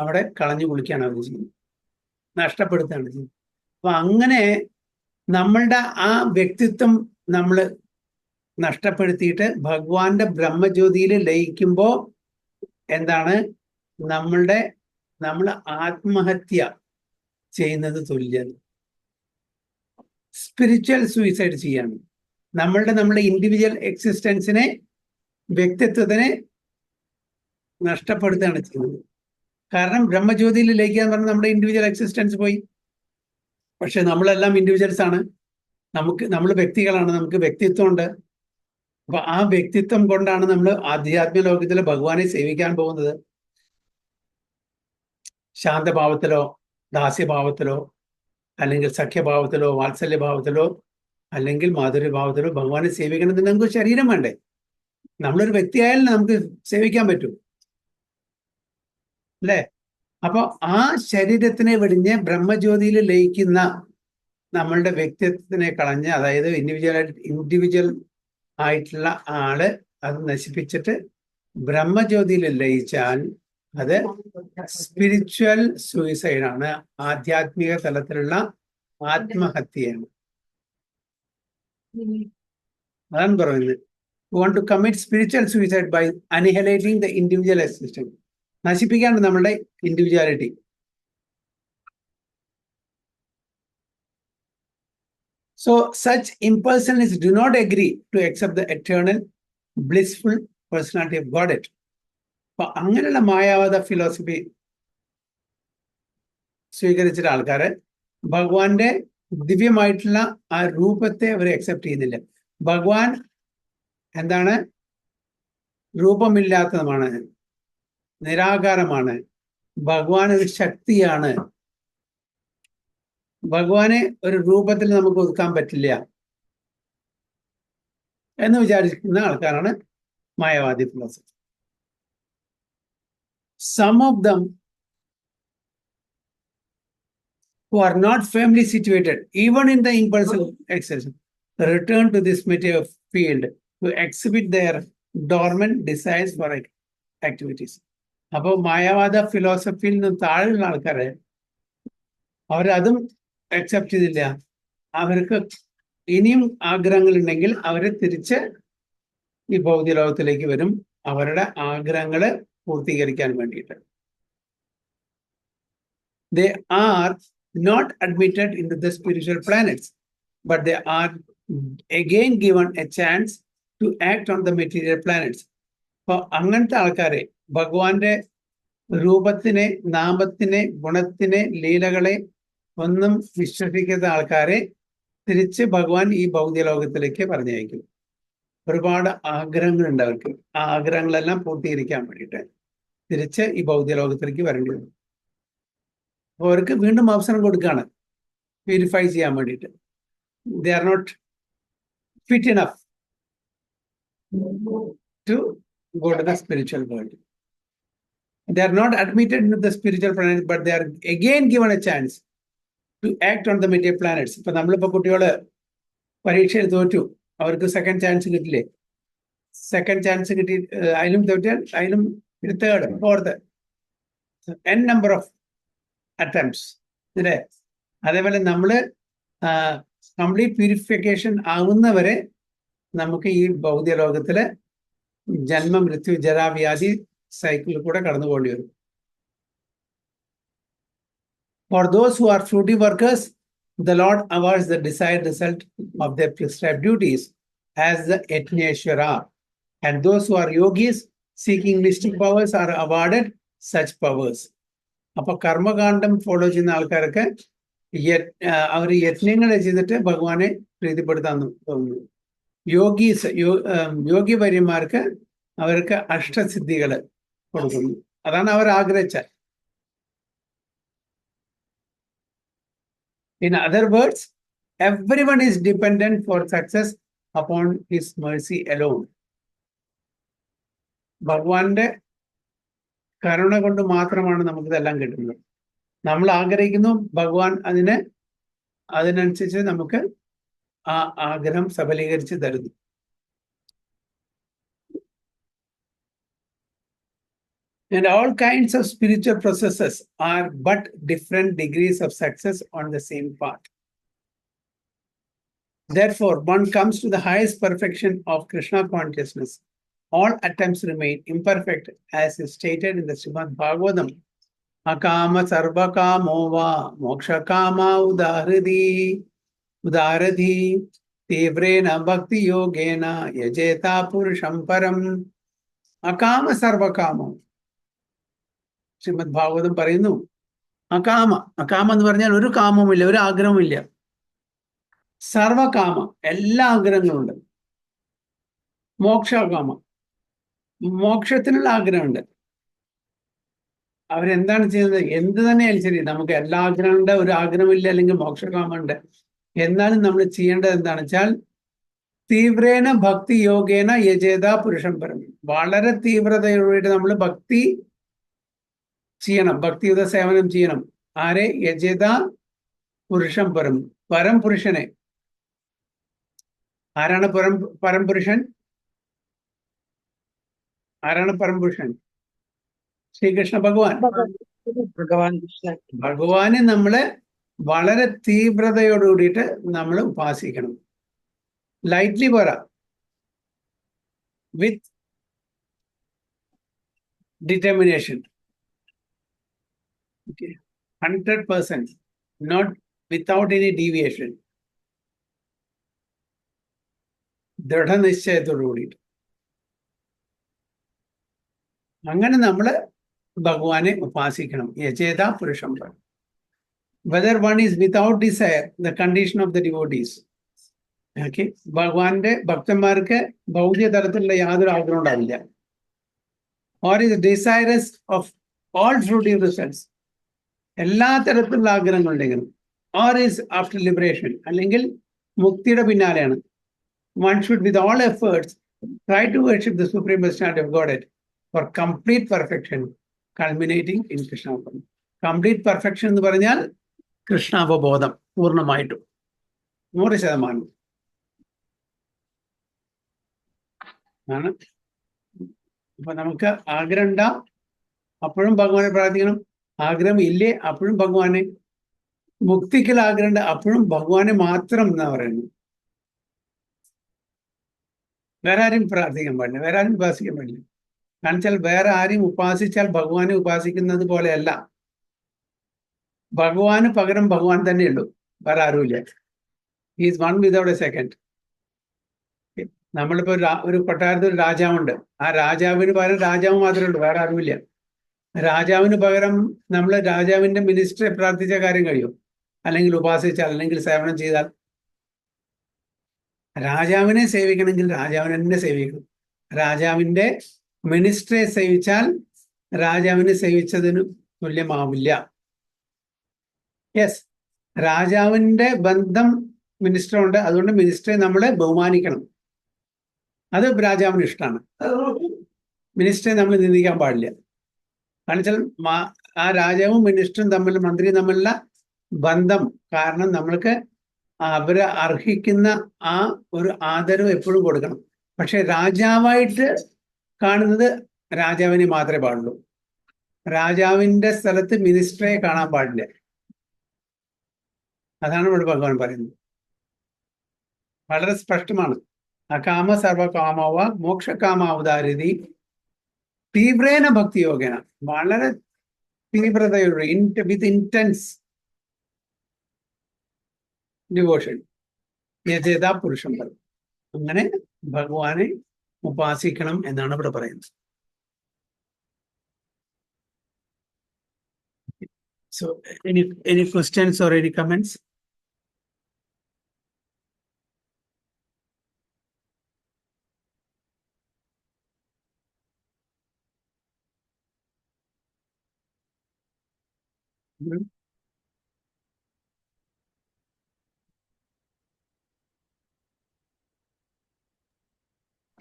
അവിടെ കളഞ്ഞു കുളിക്കുകയാണ് അവർ ചെയ്യുന്നത്, നഷ്ടപ്പെടുത്തുകയാണ് ചെയ്യുന്നത്. അപ്പൊ അങ്ങനെ നമ്മളുടെ ആ വ്യക്തിത്വം നമ്മൾ നഷ്ടപ്പെടുത്തിയിട്ട് ഭഗവാന്റെ ബ്രഹ്മജ്യോതിയിൽ ലയിക്കുമ്പോൾ എന്താണ്, നമ്മൾ ആത്മഹത്യ ചെയ്യുന്നത് തുല്യം. സ്പിരിച്വൽ സൂയിസൈഡ് ചെയ്യാണ്. നമ്മളുടെ ഇൻഡിവിജ്വൽ എക്സിസ്റ്റൻസിനെ, വ്യക്തിത്വത്തിനെ നഷ്ടപ്പെടുത്തുകയാണ് ചെയ്യുന്നത്. കാരണം ബ്രഹ്മജ്യോതിയിൽ ലയിക്കുക എന്ന് പറഞ്ഞാൽ നമ്മുടെ ഇൻഡിവിജ്വൽ എക്സിസ്റ്റൻസ് പോയി. പക്ഷെ നമ്മളെല്ലാം ഇൻഡിവിജ്വൽസ് ആണ്, നമ്മൾ വ്യക്തികളാണ്, നമുക്ക് വ്യക്തിത്വമുണ്ട്. അപ്പൊ ആ വ്യക്തിത്വം കൊണ്ടാണ് നമ്മൾ ആധ്യാത്മിക ലോകത്തിലെ ഭഗവാനെ സേവിക്കാൻ പോകുന്നത്. ശാന്തഭാവത്തിലോ ദാസ്യഭാവത്തിലോ അല്ലെങ്കിൽ സഖ്യഭാവത്തിലോ വാത്സല്യഭാവത്തിലോ അല്ലെങ്കിൽ മാധുര്യഭാവത്തിലോ ഭഗവാനെ സേവിക്കണമെന്ന് നമുക്ക് ശരീരം വേണ്ടേ? നമ്മളൊരു വ്യക്തിയായാലും നമുക്ക് സേവിക്കാൻ പറ്റും അല്ലേ? അപ്പൊ ആ ശരീരത്തിനെ വെടിഞ്ഞ് ബ്രഹ്മജ്യോതിയിൽ ലയിക്കുന്ന നമ്മളുടെ വ്യക്തിത്വത്തിനെ കളഞ്ഞ്, അതായത് ഇൻഡിവിജ്വൽ ആയിട്ടുള്ള ആള് അത് നശിപ്പിച്ചിട്ട് ബ്രഹ്മജ്യോതിയിൽ ലയിച്ചാൽ അത് സ്പിരിച്വൽ സൂയിസൈഡാണ്, ആധ്യാത്മിക തലത്തിലുള്ള ആത്മഹത്യയാണ്. അതാണ് പറയുന്നത്. You want to commit spiritual suicide by annihilating the individual existence. നശിപ്പിക്കാണ് നമ്മളുടെ individuality. So such impersonalists do not agree to accept the eternal blissful personality of Godhead. അപ്പൊ അങ്ങനെയുള്ള മായാവാദ ഫിലോസഫി സ്വീകരിച്ചിട്ട് ആൾക്കാര് ഭഗവാന്റെ ദിവ്യമായിട്ടുള്ള ആ രൂപത്തെ അവർ അക്സെപ്റ്റ് ചെയ്യുന്നില്ല. ഭഗവാൻ എന്താണ്? രൂപമില്ലാത്തതുമാണ്, നിരാകാരമാണ്. ഭഗവാൻ ഒരു ശക്തിയാണ്. ഭഗവാനെ ഒരു രൂപത്തിൽ നമുക്ക് ഒതുക്കാൻ പറ്റില്ല എന്ന് വിചാരിക്കുന്ന ആൾക്കാരാണ് മായാവാദി philosophy. Some of them who are not firmly situated even in the impersonal existence return to this material field to exhibit their dormant desires for activities. അപ്പോൾ മായാവാദ ഫിലോസഫിയിൽ നിന്ന് താഴെയുള്ള ആൾക്കാരെ അവരതും അക്സെപ്റ്റ് ചെയ്തില്ല. അവർക്ക് ഇനിയും ആഗ്രഹങ്ങൾ ഉണ്ടെങ്കിൽ അവരെ തിരിച്ച് ഈ ഭൗതിക ലോകത്തിലേക്ക് വരും, അവരുടെ ആഗ്രഹങ്ങള് പൂർത്തീകരിക്കാൻ വേണ്ടിയിട്ട്. They are not admitted into the spiritual planets, but they are again given a chance to act on the material planets. അപ്പൊ അങ്ങനത്തെ ആൾക്കാരെ, ഭഗവാന്റെ രൂപത്തിനെ, നാമത്തിനെ, ഗുണത്തിനെ, ലീലകളെ ഒന്നും വിശ്വസിക്കാത്ത ആൾക്കാരെ തിരിച്ച് ഭഗവാൻ ഈ ഭൗതിക ലോകത്തിലേക്ക് പറഞ്ഞയക്കും. ഒരുപാട് ആഗ്രഹങ്ങളുണ്ട് അവർക്ക്. ആ ആഗ്രഹങ്ങളെല്ലാം പൂർത്തീകരിക്കാൻ വേണ്ടിയിട്ട് തിരിച്ച് ഈ ഭൗതിക ലോകത്തിലേക്ക് വരേണ്ടി വരും. അപ്പോൾ അവർക്ക് വീണ്ടും അവസരം കൊടുക്കുകയാണ് പ്യൂരിഫൈ ചെയ്യാൻ വേണ്ടിയിട്ട്. They are not fit enough to go to the spiritual world. They are not admitted into the spiritual planets, but they are again given a chance to act on the material planets. ഇപ്പൊ നമ്മളിപ്പോ കുട്ടികള് പരീക്ഷയിൽ തോറ്റു, അവർക്ക് second chance കിട്ടില്ലേ? Second chance കിട്ടി, അതിലും തോറ്റാൽ അതിലും third, fourth, n number of attempts അല്ലേ? അതേപോലെ നമ്മള് കംപ്ലീറ്റ് പ്യൂരിഫിക്കേഷൻ ആവുന്നവരെ നമുക്ക് ഈ ഭൗതിക ലോകത്തില് ജന്മ മൃത്യു ജരാവ്യാധി സൈക്കിളിൽ കൂടെ കടന്നു പോകേണ്ടി വരും. For those who are fruity workers, the Lord awards the desired result of their prescribed duties as the Yajneshwara. And those who are yogis seeking mystic powers are awarded such powers. അപ്പൊ കർമ്മകാന്ഡം follow ചെയ്യുന്ന ആൾക്കാർക്ക് അവർ യജ്ഞങ്ങൾ ചെയ്തിട്ട് ഭഗവാനെ പ്രീതിപ്പെടുത്താൻ തോന്നുന്നു. യോഗിവര്യന്മാർക്ക് അവർക്ക് അഷ്ടസിദ്ധികൾ കൊടുക്കുന്നു. അതാണ് അവർ ആഗ്രഹിച്ചത്. In other words, everyone is dependent for success upon his mercy alone. ഭഗവാന്റെ കരുണ കൊണ്ട് മാത്രമാണ് നമുക്കിതെല്ലാം കിട്ടുന്നത്. നമ്മൾ ആഗ്രഹിക്കുന്നു, ഭഗവാൻ അതിനനുസരിച്ച് നമുക്ക് ആ ആഗ്രഹം സഫലീകരിച്ച് തരുന്നു. And all kinds of spiritual processes are but different degrees of success on the same path. Therefore, one comes to the highest perfection of Krishna consciousness. All attempts remain imperfect, as is stated in the Srimad Bhagavatam. Akama sarva kamo va moksha kama udarati tivrena bhakti yogena yajeta purusham param. Akama sarva kamo. Shrimad Bhagavatam പറയുന്നു, അകാമ എന്ന് പറഞ്ഞാൽ ഒരു കാമവുമില്ല, ഒരു ആഗ്രഹവുമില്ല. സർവകാമ, എല്ലാ ആഗ്രഹങ്ങളുണ്ട്. മോക്ഷകാമ, മോക്ഷത്തിനുള്ള ആഗ്രഹമുണ്ട്. അവരെന്താണ് ചെയ്യുന്നത്? എന്ത് തന്നെയാലും ശരി, നമുക്ക് എല്ലാ ആഗ്രഹമുണ്ട്, ഒരു ആഗ്രഹമില്ല, അല്ലെങ്കിൽ മോക്ഷകാമുണ്ട്. എന്നാലും നമ്മൾ ചെയ്യേണ്ടത് എന്താണെന്ന് വെച്ചാൽ തീവ്രേന ഭക്തി യോഗേന യജേത പുരുഷം പരം. വളരെ തീവ്രതയോടെ നമ്മൾ ഭക്തി ചെയ്യണം, ഭക്തിയുത സേവനം ചെയ്യണം. ആരെ? യജേത പുരുഷം പരം, പരംപുരുഷനെ. ആരാണ് പരംപുരുഷൻ? ആരാണ് പരംപുരുഷൻ? ശ്രീകൃഷ്ണ ഭഗവാൻ. ഭഗവാൻ കൃഷ്ണൻ. ഭഗവാനെ നമ്മള് വളരെ തീവ്രതയോട് കൂടിയിട്ട് നമ്മൾ ഉപാസിക്കണം. ലൈറ്റ്ലി പോരാ, വിത്ത് determination. 100%, not without any deviation. ദൃഢനിശ്ചയത്തോടു കൂടിയിട്ട് അങ്ങനെ നമ്മൾ ഭഗവാനെ ഉപാസിക്കണം. യജേത പുരുഷം പരം. Whether one is without desire, the condition of the devotees. Okay, ഭഗവാന്റെ ഭക്തന്മാർക്ക് ഭൗതിക തലത്തിലുള്ള യാതൊരു ആഗ്രഹം ഉണ്ടാവില്ല. Or is desirous of all fruitive results. എല്ലാ തരത്തിലുള്ള ആഗ്രഹങ്ങളുണ്ടെങ്കിലും. Or is after liberation, അല്ലെങ്കിൽ മുക്തിയുടെ പിന്നാലെയാണ്. One should with all efforts try to worship the supreme personality of Godhead for complete perfection, culminating in Krishna. Complete perfection എന്ന് പറഞ്ഞാൽ കൃഷ്ണാവബോധം പൂർണ്ണമായിട്ടും 100% ആണ്. അപ്പൊ നമുക്ക് ആഗ്രഹം ഉണ്ടാവും, അപ്പോഴും ഭഗവാനെ പ്രാർത്ഥിക്കണം. ആഗ്രഹം ഇല്ലേ, അപ്പോഴും ഭഗവാനെ. മുക്തിക്കൽ ആഗ്രഹമുണ്ട്, അപ്പോഴും ഭഗവാനെ മാത്രം എന്നാ പറയുന്നത്. വേറെ ആരും പ്രാർത്ഥിക്കാൻ പാടില്ല, വേറെ ആരും ഉപാസിക്കാൻ പാടില്ല. കാരണം വെച്ചാൽ വേറെ ആരെയും ഉപാസിച്ചാൽ ഭഗവാനെ ഉപാസിക്കുന്നത് പോലെയല്ല. ഭഗവാന് പകരം ഭഗവാൻ തന്നെയുള്ളൂ, വേറെ ആരുമില്ല. Is one without A second. നമ്മളിപ്പോ ഒരു കൊട്ടാരത്തിൽ ഒരു രാജാവുണ്ട്, ആ രാജാവിന് പകരം രാജാവ് മാത്രമേ ഉള്ളൂ, വേറെ ആരുമില്ല. രാജാവിന് പകരം നമ്മൾ രാജാവിന്റെ മിനിസ്റ്ററെ പ്രാർത്ഥിച്ച കാര്യം കഴിയും, അല്ലെങ്കിൽ ഉപാസിച്ചാൽ, അല്ലെങ്കിൽ സേവനം ചെയ്താൽ. രാജാവിനെ സേവിക്കണമെങ്കിൽ രാജാവിനെ തന്നെ സേവിക്കണം. രാജാവിന്റെ മിനിസ്റ്ററെ സേവിച്ചാൽ രാജാവിനെ സേവിച്ചതിന് തുല്യമാവില്ല. യെസ്, രാജാവിന്റെ ബന്ധം മിനിസ്റ്ററുണ്ട്, അതുകൊണ്ട് മിനിസ്റ്ററെ നമ്മൾ ബഹുമാനിക്കണം. അത് രാജാവിന് ഇഷ്ടമാണ്. മിനിസ്റ്ററെ നമ്മൾ നിന്ദിക്കാൻ പാടില്ല. കാരണം വെച്ചാൽ ആ രാജാവും മിനിസ്റ്ററും തമ്മിൽ, മന്ത്രിയും തമ്മിലുള്ള ബന്ധം കാരണം നമ്മൾക്ക് അവര് അർഹിക്കുന്ന ആ ഒരു ആദരവ് എപ്പോഴും കൊടുക്കണം. പക്ഷെ രാജാവായിട്ട് കാണുന്നത് രാജാവിനെ മാത്രമേ പാടുള്ളൂ. രാജാവിന്റെ സ്ഥലത്ത് മിനിസ്റ്ററെ കാണാൻ പാടില്ല. അതാണ് ഇവിടെ ഭഗവാൻ പറയുന്നത്. വളരെ സ്പഷ്ടമാണ്. അകാമ സർവകാമവ മോക്ഷകാമാവതാരിതി തീവ്രേന ഭക്തിയോഗേന, വളരെ തീവ്രതയുടെ വിത്ത് ഇന്റൻസ് ഡിവോഷൻ യജേതാ പുരുഷം പറയും. അങ്ങനെ ഭഗവാനെ ഉപാസിക്കണം എന്നാണ് ഇവിടെ പറയുന്നത്. So, any questions or any comments?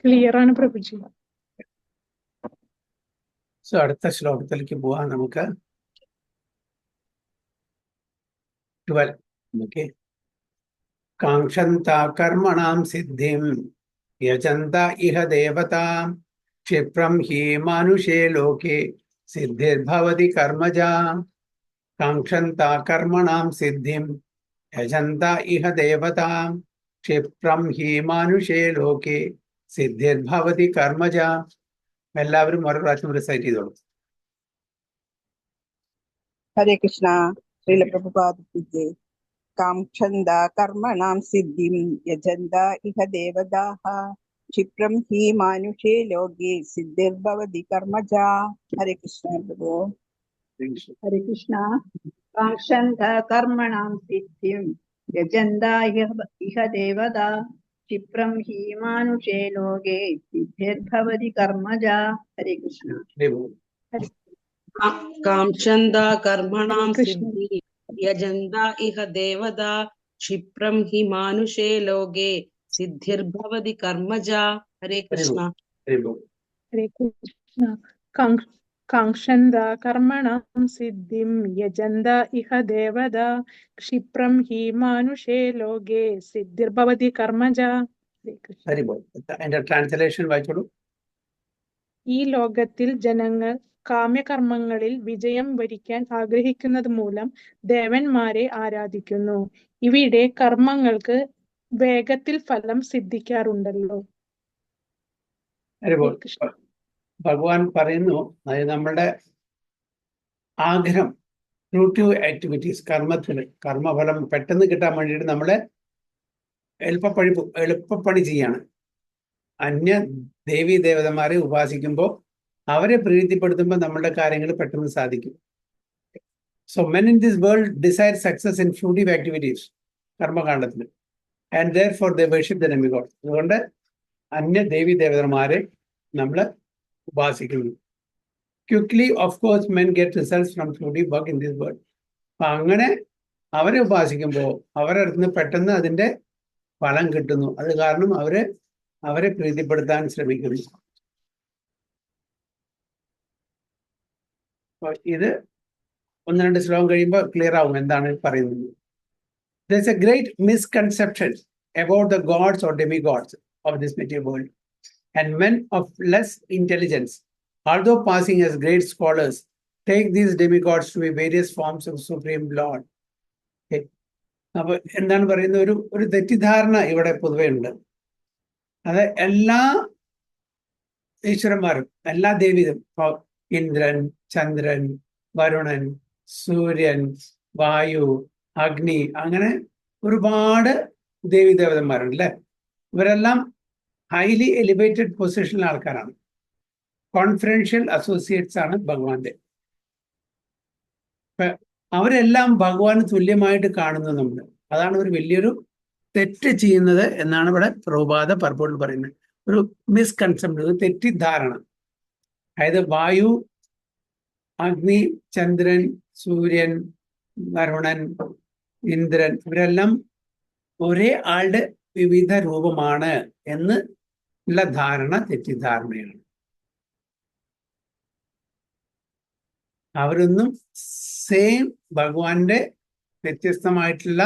Clear ആണ് പ്രഭുജി. സോ അടുത്ത ശ്ലോകത്തിലേക്ക് പോവാം നമുക്ക്. 12. ഓക്കെ. കാംക്ഷന്ത കർമ്മണാം സിദ്ധിം യജന്ത ഇഹ ദേവതാം ക്ഷിപ്രം ഹി മാനുഷേ ലോകേ സിദ്ധിർഭവതി കർമ്മജാ. കാംക്ഷന്ത കർമ്മണാം സിദ്ധിം യജന്ത ഇഹ ദേവതാം ക്ഷിപ്രം ഹി മാനുഷേ ലോകേ സിദ്ധിർഭവതി കർമ്മജാ. എല്ലാവരും ഒരു പ്രാവശ്യം റിസൈറ്റ് ചെയ്തോളൂ. ഹരേ കൃഷ്ണ. ശ്രീല പ്രഭുപാദ് കി ജയ്. കാംക്ഷന്ത കർമ്മണാം സിദ്ധിം യജന്ത ഇഹ ദേവതാഃ ക്ഷിപ്രം ഹി മാനുഷേ ലോകേ സിദ്ധിർഭവതി കർമ്മജാ. ഹരേ കൃഷ്ണ പ്രഭു. ഹരേ കൃഷ്ണ. കാംക്ഷന്ത കർമ്മണാം സിദ്ധിം യജന്ത ഇഹ ദേവതാ ക്ഷിപ്രം ഹി മാനുഷേ ലോകേ സിദ്ധിർഭവതി കർമ്മജാ. ഹരേ കൃഷ്ണ. കാംക്ഷന്ത കർമ്മണാം കൃഷ്ണ. സിദ്ധി യജന്ത ഇഹ ദേവതാ ക്ഷിപ്രം ഹി മാനുഷേ ലോകേ സിദ്ധിർഭവതി കർമ്മജാ. ഹരേ കൃഷ്ണ. ഹരേ കൃഷ്ണ. കാംക്ഷന്ത കർമ്മണാം സിദ്ധിം യജന്ത ഇഹ ദേവതാ ക്ഷിപ്രം ഹി മാനുഷേ ലോകേ സിദ്ധിർഭവതി കർമ്മജാ. ഹരേ കൃഷ്ണ. അതിന്റെ ട്രാൻസ്ലേഷൻ വായിച്ചോളൂ. ഈ ലോകത്തിൽ ജനങ്ങൾ കാമ്യകർമ്മങ്ങളിൽ വിജയം വരിക്കാൻ ആഗ്രഹിക്കുന്നത് മൂലം ദേവന്മാരെ ആരാധിക്കുന്നു. ഇവിടെ കർമ്മങ്ങൾക്ക് വേഗത്തിൽ ഫലം സിദ്ധിക്കാറുണ്ടല്ലോ. കൃഷ്ണ. ഭഗവാൻ പറയുന്നു, അതായത് നമ്മളുടെ ആഗ്രഹം, ഫ്രൂട്ടീവ് ആക്ടിവിറ്റീസ്, കർമ്മഫലം പെട്ടെന്ന് കിട്ടാൻ വേണ്ടിയിട്ട് നമ്മളെ എളുപ്പപ്പണി ചെയ്യാണ്. അന്യ ദേവീ ദേവതമാരെ ഉപാസിക്കുമ്പോൾ അവരെ പ്രീതിപ്പെടുത്തുമ്പോൾ നമ്മളുടെ കാര്യങ്ങൾ പെട്ടെന്ന് സാധിക്കും. So men in this world desire success in fruitive activities, കർമ്മകാണ്ഡത്തിൽ, and therefore they worship the demigod. അതുകൊണ്ട് അന്യ ദേവീ ദേവതമാരെ നമ്മൾ ഉപാസിക്കുന്നു. Quickly of course men get results from fruitive work in this world. അപ്പം അങ്ങനെ അവരെ ഉപാസിക്കുമ്പോൾ അവരുടെ അടുത്ത് നിന്ന് പെട്ടെന്ന് അതിൻ്റെ ഫലം കിട്ടുന്നു. അത് കാരണം അവരെ പ്രീതിപ്പെടുത്താൻ ശ്രമിക്കുന്നു. ഇത് ഒന്ന് രണ്ട് ശ്ലോകം കഴിയുമ്പോൾ ക്ലിയർ ആവും എന്താണ് പറയുന്നത്. There's a great misconception about the gods or demigods of this material world, and men of less intelligence, although passing as great scholars, take these demigods to be various forms of Supreme Lord. അപ്പൊ എന്താണ് പറയുന്ന ഒരു തെറ്റിദ്ധാരണ ഇവിടെ പൊതുവെ ഉണ്ട്. അത് എല്ലാ ഈശ്വരന്മാരും, എല്ലാ ദേവീതും, ഇന്ദ്രൻ, ചന്ദ്രൻ, വരുണൻ, സൂര്യൻ, വായു, അഗ്നി, അങ്ങനെ ഒരുപാട് ദേവീദേവതന്മാരുണ്ട് അല്ലെ. ഇവരെല്ലാം ഹൈലി എലിവേറ്റഡ് പൊസിഷനിലെ ആൾക്കാരാണ്. കോൺഫിഡൻഷ്യൽ അസോസിയേറ്റ്സ് ആണ് ഭഗവാന്റെ. അവരെല്ലാം ഭഗവാന് തുല്യമായിട്ട് കാണുന്നത് നമ്മൾ. അതാണ് ഒരു വലിയൊരു തെറ്റ് ചെയ്യുന്നത് എന്നാണ് ഇവിടെ പ്രഭുപാദ പർപ്പോട്ടിൽ പറയുന്നത്. ഒരു മിസ്കൺസെപ്റ്റ്, ഒരു തെറ്റിദ്ധാരണ. അതായത് വായു, അഗ്നി, ചന്ദ്രൻ, സൂര്യൻ, വരുണൻ, ഇന്ദ്രൻ, ഇവരെല്ലാം ഒരേ ആളുടെ വിവിധ രൂപമാണ് എന്ന് ഉള്ള ധാരണ തെറ്റിദ്ധാരണയാണ്. അവരൊന്നും സെയിം ഭഗവാന്റെ വ്യത്യസ്തമായിട്ടുള്ള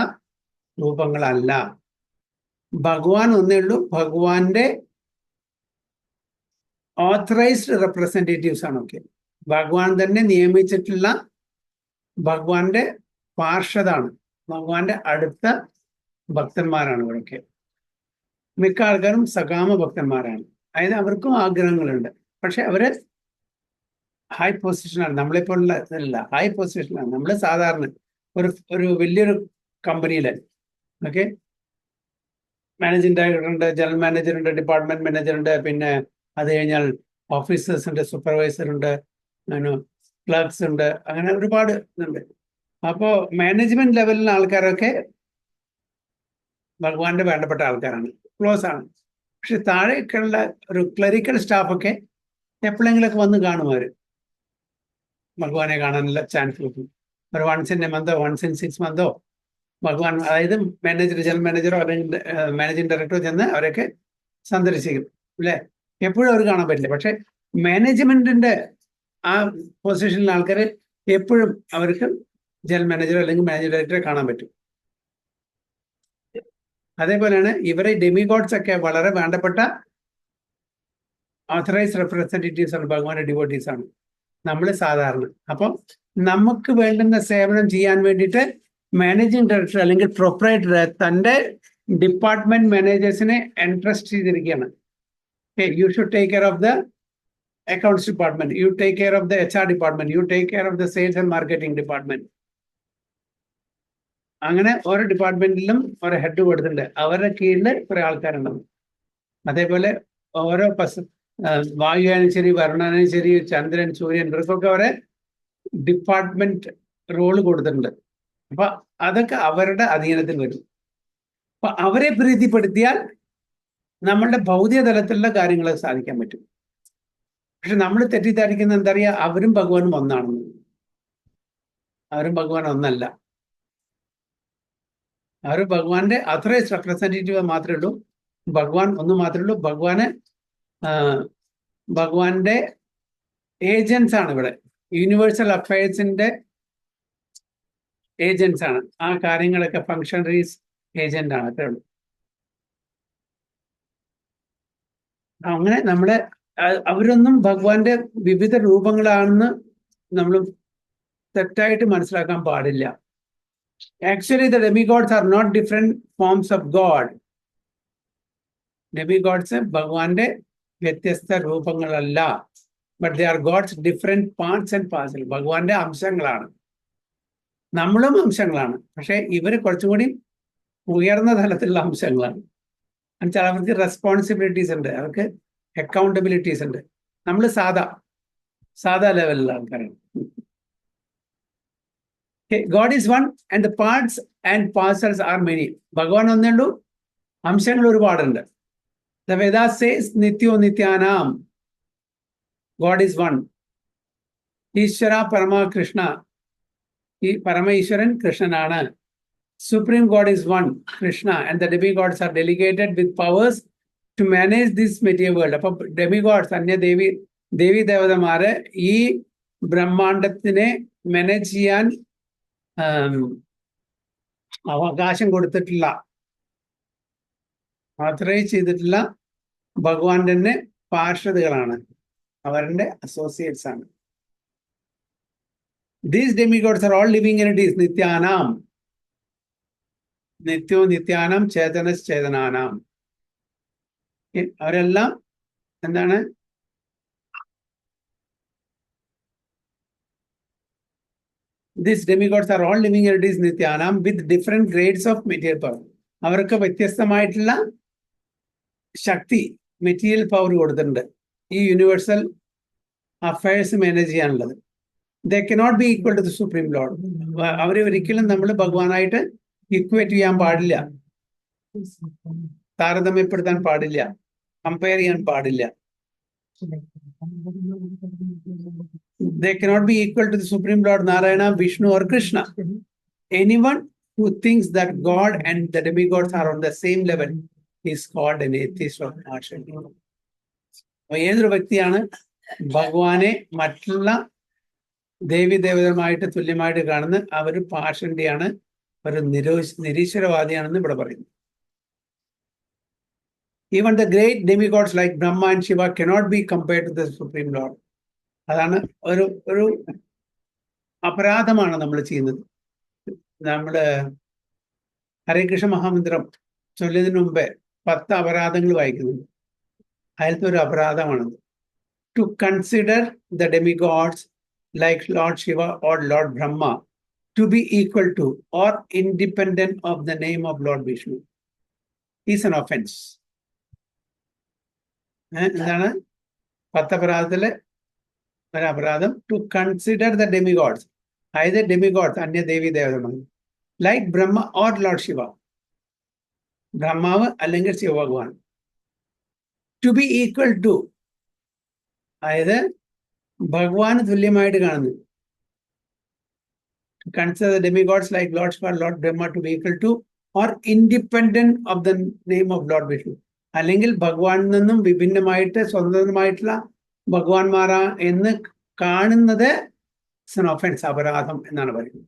രൂപങ്ങളല്ല. ഭഗവാൻ ഒന്നേ ഉള്ളൂ. ഭഗവാന്റെ ഓത്തറൈസ്ഡ് റെപ്രസെൻറ്റേറ്റീവ്സ് ആണ്. ഒക്കെ ഭഗവാൻ തന്നെ നിയമിച്ചിട്ടുള്ള ഭഗവാന്റെ പാർഷദാണ്, ഭഗവാന്റെ അടുത്ത ഭക്തന്മാരാണ് ഇവരൊക്കെ. മിക്ക ആൾക്കാരും സകാമ ഭക്തന്മാരാണ്. അതായത് അവർക്കും ആഗ്രഹങ്ങളുണ്ട്, പക്ഷെ അവര് ഹൈ പൊസിഷനാണ്. നമ്മളെപ്പോലുള്ള ഇതല്ല, ഹൈ പൊസിഷനാണ്. നമ്മൾ സാധാരണ ഒരു വലിയൊരു കമ്പനിയില് ഓക്കെ മാനേജിംഗ് ഡയറക്ടർ ഉണ്ട്, ജനറൽ മാനേജർ ഉണ്ട്, ഡിപ്പാർട്ട്മെന്റ് മാനേജർ ഉണ്ട്, പിന്നെ അത് കഴിഞ്ഞാൽ ഓഫീസേഴ്സ് ഉണ്ട്, സൂപ്പർവൈസർ ഉണ്ട്, ക്ലർക്സ് ഉണ്ട്, അങ്ങനെ ഒരുപാട് ഇതുണ്ട്. അപ്പോൾ മാനേജ്മെന്റ് ലെവലിലെ ആൾക്കാരൊക്കെ ഭഗവാന്റെ വേണ്ടപ്പെട്ട ആൾക്കാരാണ്, ക്ലോസ് ആണ്. പക്ഷെ താഴേക്കുള്ള ഒരു ക്ലറിക്കൽ സ്റ്റാഫൊക്കെ എപ്പോഴെങ്കിലൊക്കെ വന്ന് കാണും. അവർ ഭഗവാനെ കാണാനുള്ള ചാൻസ് കിട്ടും. ഒരു once in a month once in 6 month ഭഗവാൻ, അതായത് മാനേജർ, ജനറൽ മാനേജറോ അല്ലെങ്കിൽ മാനേജിംഗ് ഡയറക്ടറോ ചെന്ന് അവരൊക്കെ സന്ദർശിക്കും അല്ലേ. എപ്പോഴും അവർ കാണാൻ പറ്റില്ല. പക്ഷെ മാനേജ്മെന്റിന്റെ ആ പൊസിഷനിലെ ആൾക്കാർ എപ്പോഴും അവർക്ക് ജനറൽ മാനേജറോ അല്ലെങ്കിൽ മാനേജിംഗ് ഡയറക്ടറെ കാണാൻ പറ്റും. അതേപോലെയാണ് ഇവരെ ഡെമിഗോഡ്സ് ഒക്കെ വളരെ വേണ്ടപ്പെട്ട ഓഥറൈസ്ഡ് റെപ്രസെന്റേറ്റീവ്സ് ആണ്, ഭഗവാന്റെ ഡിവോട്ടീസ് ആണ്. നമ്മൾ സാധാരണ. അപ്പം നമുക്ക് വേണ്ടുന്ന സേവനം ചെയ്യാൻ വേണ്ടിയിട്ട് മാനേജിംഗ് ഡയറക്ടർ അല്ലെങ്കിൽ പ്രൊപ്പറേറ്റർ തൻ്റെ ഡിപ്പാർട്ട്മെന്റ് മാനേജേഴ്സിനെ എൻട്രസ്റ്റ് ചെയ്തിരിക്കുകയാണ്. You should take care of the accounts department, you take care of the HR department, you take care of the sales and marketing department. അങ്ങനെ ഓരോ ഡിപ്പാർട്ട്മെന്റിലും ഓരോ ഹെഡ് കൊടുത്തിട്ടുണ്ട്. അവരുടെ കീഴിൽ കുറെ ആൾക്കാരുണ്ടാവും. അതേപോലെ ഓരോ വായുവാനും ശരി, വരുണാനും ശരി, ചന്ദ്രൻ, സൂര്യൻ, ഇവർക്കൊക്കെ അവരെ ഡിപ്പാർട്ട്മെന്റ് റോള് കൊടുത്തിട്ടുണ്ട്. അപ്പൊ അതൊക്കെ അവരുടെ അധീനത്തിൽ വരും. അപ്പൊ അവരെ പ്രീതിപ്പെടുത്തിയാൽ നമ്മളുടെ ഭൗതിക തലത്തിലുള്ള കാര്യങ്ങൾ സാധിക്കാൻ പറ്റും. പക്ഷെ നമ്മൾ തെറ്റിദ്ധരിക്കുന്ന എന്താ പറയുക, അവരും ഭഗവാനും ഒന്നാണെന്ന്. അവരും ഭഗവാൻ ഒന്നല്ല. അവർ ഭഗവാന്റെ അത്രയും റെപ്രസെന്റേറ്റീവ് മാത്രമേ ഉള്ളൂ. ഭഗവാൻ ഒന്ന് മാത്രമേ ഉള്ളൂ. ഭഗവാന്റെ ഏജൻസ് ആണ് ഇവിടെ. യൂണിവേഴ്സൽ അഫയേഴ്സിന്റെ ഏജൻസ് ആണ്. ആ കാര്യങ്ങളൊക്കെ ഫങ്ഷണറീസ് ഏജന്റ് ആണ്, അത്രേ ഉള്ളൂ. അങ്ങനെ നമ്മളെ അവരൊന്നും ഭഗവാന്റെ വിവിധ രൂപങ്ങളാണെന്ന് നമ്മൾ തെറ്റായിട്ട് മനസ്സിലാക്കാൻ പാടില്ല. Actually, the demigods are not different forms of God. Demigods ഭഗവാന്റെ വ്യത്യസ്ത രൂപങ്ങളല്ല. But they are God's different parts and parcels. ഭഗവാന്റെ അംശങ്ങളാണ്. നമ്മളും അംശങ്ങളാണ്. പക്ഷെ ഇവര് കുറച്ചും കൂടി ഉയർന്ന തലത്തിലുള്ള അംശങ്ങളാണ്. എന്നുവെച്ചാൽ അവർക്ക് റെസ്പോൺസിബിലിറ്റീസ് ഉണ്ട്, അവർക്ക് അക്കൗണ്ടബിലിറ്റീസ് ഉണ്ട്. നമ്മൾ സാധാ ലെവലിലുള്ള ആൾക്കാരാണ്. God is one and the parts and parcels are many. ഭഗവാൻ ഒന്നേ ഉള്ളൂ, അംശങ്ങൾ ഒരുപാടുണ്ട്. The Vedas says Nityo Nityanam. God is one. Ishvara Parama Krishna. ഈ പരമ ഈശ്വരൻ കൃഷ്ണനാണ്. Supreme God is one, Krishna, and the demigods are delegated with powers to manage this material world. അപ്പൊ ഡെമിഗോഡ്സ്, ദേവി ദേവതമാര് ഈ ബ്രഹ്മാണ്ടത്തിനെ മാനേജ് ചെയ്യാൻ അവകാശം കൊടുത്തിട്ടുള്ള, ഓഥറൈസ് ചെയ്തിട്ടുള്ള ഭഗവാന്റെ തന്നെ പാർഷദുകളാണ്, അവരുടെ അസോസിയേറ്റ്സ് ആണ്. These demigods are all living entities, Nityanam. Nityo Nityanam, Chaitanas Chaitananam. അവരെല്ലാം എന്താണ്? These demigods are all living entities, Nityanam, with different grades of material power. അവർക്ക് വ്യത്യസ്തമായിട്ടുള്ള ശക്തി, മെറ്റീരിയൽ പവർ കൊടുത്തിട്ടുണ്ട് ഈ യൂണിവേഴ്സൽ അഫയേഴ്സ് മാനേജ് ചെയ്യാനുള്ളത്. They cannot be equal to the Supreme Lord. അവരെ ഒരിക്കലും നമ്മൾ ഭഗവാനായിട്ട് ഇക്വേറ്റ് ചെയ്യാൻ പാടില്ല, താരതമ്യപ്പെടുത്താൻ പാടില്ല, കമ്പയർ ചെയ്യാൻ പാടില്ല. They cannot be equal to the Supreme Lord Narayana, Vishnu or Krishna. Anyone who thinks that God and the demigods are on the same level is called an atheist or partial. ഏതൊരു വ്യക്തിയാണ് ഭഗവാനെ മറ്റുള്ള ദേവി ദേവതമായിട്ട് തുല്യമായിട്ട് കാണുന്നത്, അവർ പാഷണ്ടിയാണ്, ഒരു നിരീശ്വരവാദിയാണെന്ന് ഇവിടെ പറയുന്നു. Even the great demigods like Brahma and Shiva cannot be compared to the Supreme Lord. അതാണ് ഒരു അപരാധമാണ് നമ്മൾ ചെയ്യുന്നത്. നമ്മള് ഹരേ കൃഷ്ണ മഹാമന്ത്രം ചൊല്ലിയതിനു മുമ്പേ 10 അപരാധങ്ങൾ വായിക്കുന്നുണ്ട്. അതിലത്തെ ഒരു അപരാധമാണത്. To consider the demigods like Lord Shiva or Lord Brahma to be equal to or independent of the name of Lord Vishnu is an offence. എന്താണ് 10 അപരാധത്തിലെ ഒരു അപരാധം? ടു കൺസിഡർ ദ ഡെമിഗോഡ്സ്, അതായത് ഡെമിഗോഡ്സ് അന്യ ദേവി ദേവതകൾ like Brahma or Lord Shiva, ബ്രഹ്മാവ് അല്ലെങ്കിൽ ശിവഭഗവാൻ. ടു ബി ഈക്വൽ ടു, അതായത് ഭഗവാന് തുല്യമായിട്ട് കാണുന്നു. Consider the demigods like Lord Shiva Lord Brahma to be equal to or independent of the name of Lord Vishnu, അല്ലെങ്കിൽ ഭഗവാനിൽ നിന്നും വിഭിന്നമായിട്ട് സ്വതന്ത്രമായിട്ടുള്ള ഭഗവാൻമാരാ എന്ന് കാണുന്നത് ഒഫൻസ്, അപരാധം എന്നാണ് പറയുന്നത്.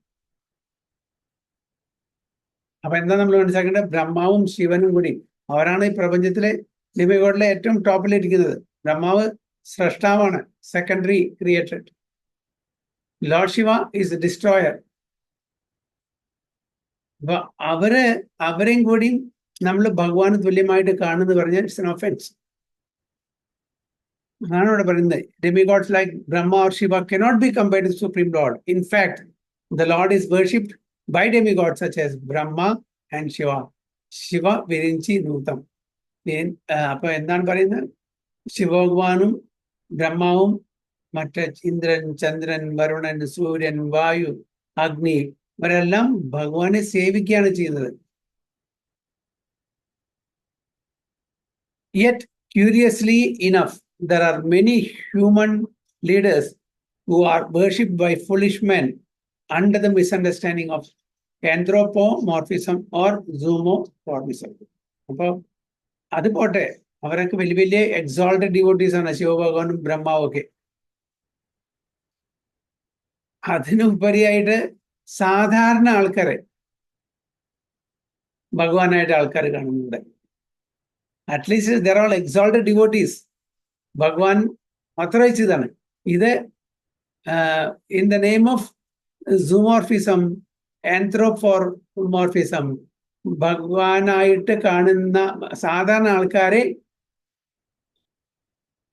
അപ്പൊ എന്താ നമ്മൾ മനസ്സിലാക്കേണ്ടത്? ബ്രഹ്മാവും ശിവനും കൂടി അവരാണ് ഈ പ്രപഞ്ചത്തിലെ ഡെമിഗോഡിലെ ഏറ്റവും ടോപ്പിലിരിക്കുന്നത്. ബ്രഹ്മാവ് സ്രഷ്ടാവാണ്, secondary created. Lord Shiva is destroyer. അപ്പൊ അവരെയും കൂടി നമ്മൾ ഭഗവാന് തുല്യമായിട്ട് കാണുന്നു പറഞ്ഞാൽ ഇറ്റ്സ് എൻ ഒഫൻസ്. അതാണ് ഇവിടെ പറയുന്നത്. Demigods like Brahma or Shiva cannot be compared to supreme Lord. In fact the Lord is worshipped by demigods such as Brahma and Shiva. Shiva Virinchi നൂതം. അപ്പൊ എന്താണ് പറയുന്നത്? ശിവഭഗവാനും ബ്രഹ്മാവും മറ്റേ ഇന്ദ്രൻ, ചന്ദ്രൻ, വരുണൻ, സൂര്യൻ, വായു, അഗ്നി ഇവരെല്ലാം ഭഗവാനെ സേവിക്കുകയാണ് ചെയ്യുന്നത്. Yet curiously enough, there are many human leaders who are worshipped by foolish men under the misunderstanding of anthropomorphism or zoomorphism. അപ്പോൾ അത് പോട്ടെ, അവരൊക്കെ വലിയ വലിയ എക്സോൾട്ടഡ് ഡിവോട്ടീസ് ആണ്, ശിവഭഗവാനും ബ്രഹ്മാവും ഒക്കെ. അതിനുപരിയായിട്ട് സാധാരണ ആൾക്കാരെ ഭഗവാനായിട്ട് ആൾക്കാർ കാണുന്നുണ്ട്. At least there all exalted devotees. ഭഗവാൻ ഓത്തറൈസ് ചെയ്താണ് ഇത്. In the name of zoomorphism, anthropomorphism, ഭഗവാനായിട്ട് കാണുന്ന സാധാരണ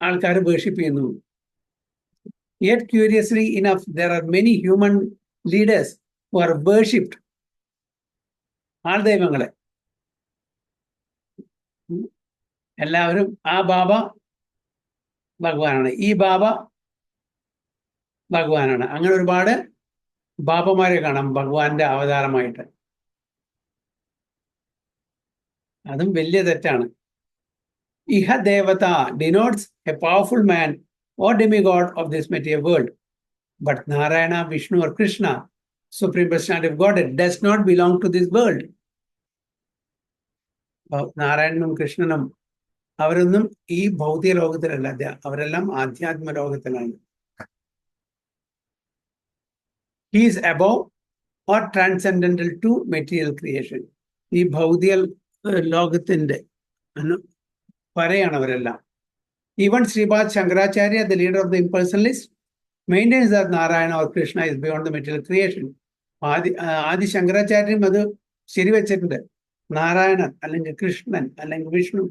ആൾക്കാർ വേർഷിപ്പ് ചെയ്യുന്നു. Yet curiously enough, there are many human leaders who are worshipped. ആൾദൈവങ്ങളെ എല്ലാവരും ആ ബാബ ഭഗവാനാണ്, ഈ ബാബ ഭഗവാനാണ്. അങ്ങനെ ഒരുപാട് ബാബമാരെ കാണാം ഭഗവാന്റെ അവതാരമായിട്ട്. അതും വലിയ തെറ്റാണ്. ഇഹ ദേവത denotes a powerful man or demigod of this material world. But Narayana, Vishnu or Krishna, Supreme Personality of Godhead, does not belong to this world. നാരായണനും കൃഷ്ണനും അവരൊന്നും ഈ ഭൗതിക ലോകത്തിലല്ല, അവരെല്ലാം ആധ്യാത്മ ലോകത്തിലാണ്. He is above or transcendental to material creation. ഈ ഭൗതിക ലോകത്തിന്റെ പറയാണ് അവരെല്ലാം. Even Sripad Shankaracharya, the leader of the impersonalists, maintains that Narayana or Krishna is beyond the material creation. ആദി ശങ്കരാചാര്യം അത് ശരിവെച്ചിട്ടുണ്ട്. നാരായണൻ അല്ലെങ്കിൽ കൃഷ്ണൻ അല്ലെങ്കിൽ വിഷ്ണു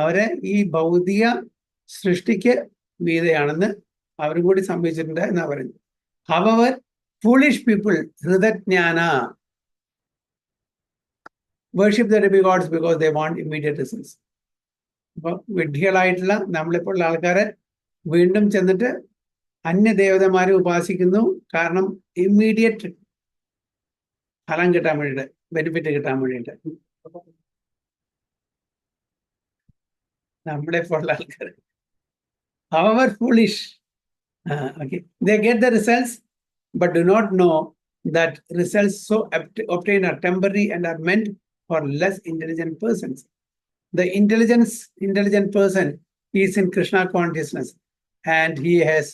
അവരെ ഈ ഭൗതിക സൃഷ്ടിക്ക് മീതെയാണെന്ന് അവരും കൂടി സംഭവിച്ചിട്ടുണ്ട് എന്നാ പറയുന്നത്. However, foolish people, Hridajnana, worship the demigods because they want immediate results. അപ്പോൾ വിഡ്ഢികളായിട്ടുള്ള നമ്മളിപ്പോഴുള്ള ആൾക്കാരെ വീണ്ടും ചെന്നിട്ട് അന്യദേവതമാരെ ഉപാസിക്കുന്നു. കാരണം ഇമ്മീഡിയറ്റ് ഫലം കിട്ടാൻ വേണ്ടിയിട്ട്, ബെനിഫിറ്റ് കിട്ടാൻ വേണ്ടിയിട്ട്. നമ്മളെ പോലുള്ള ആൾക്കാർ however foolish, okay, they get the results but do not know that results so obtained are temporary and are meant for less intelligent persons. The intelligent person is in Krishna consciousness and he has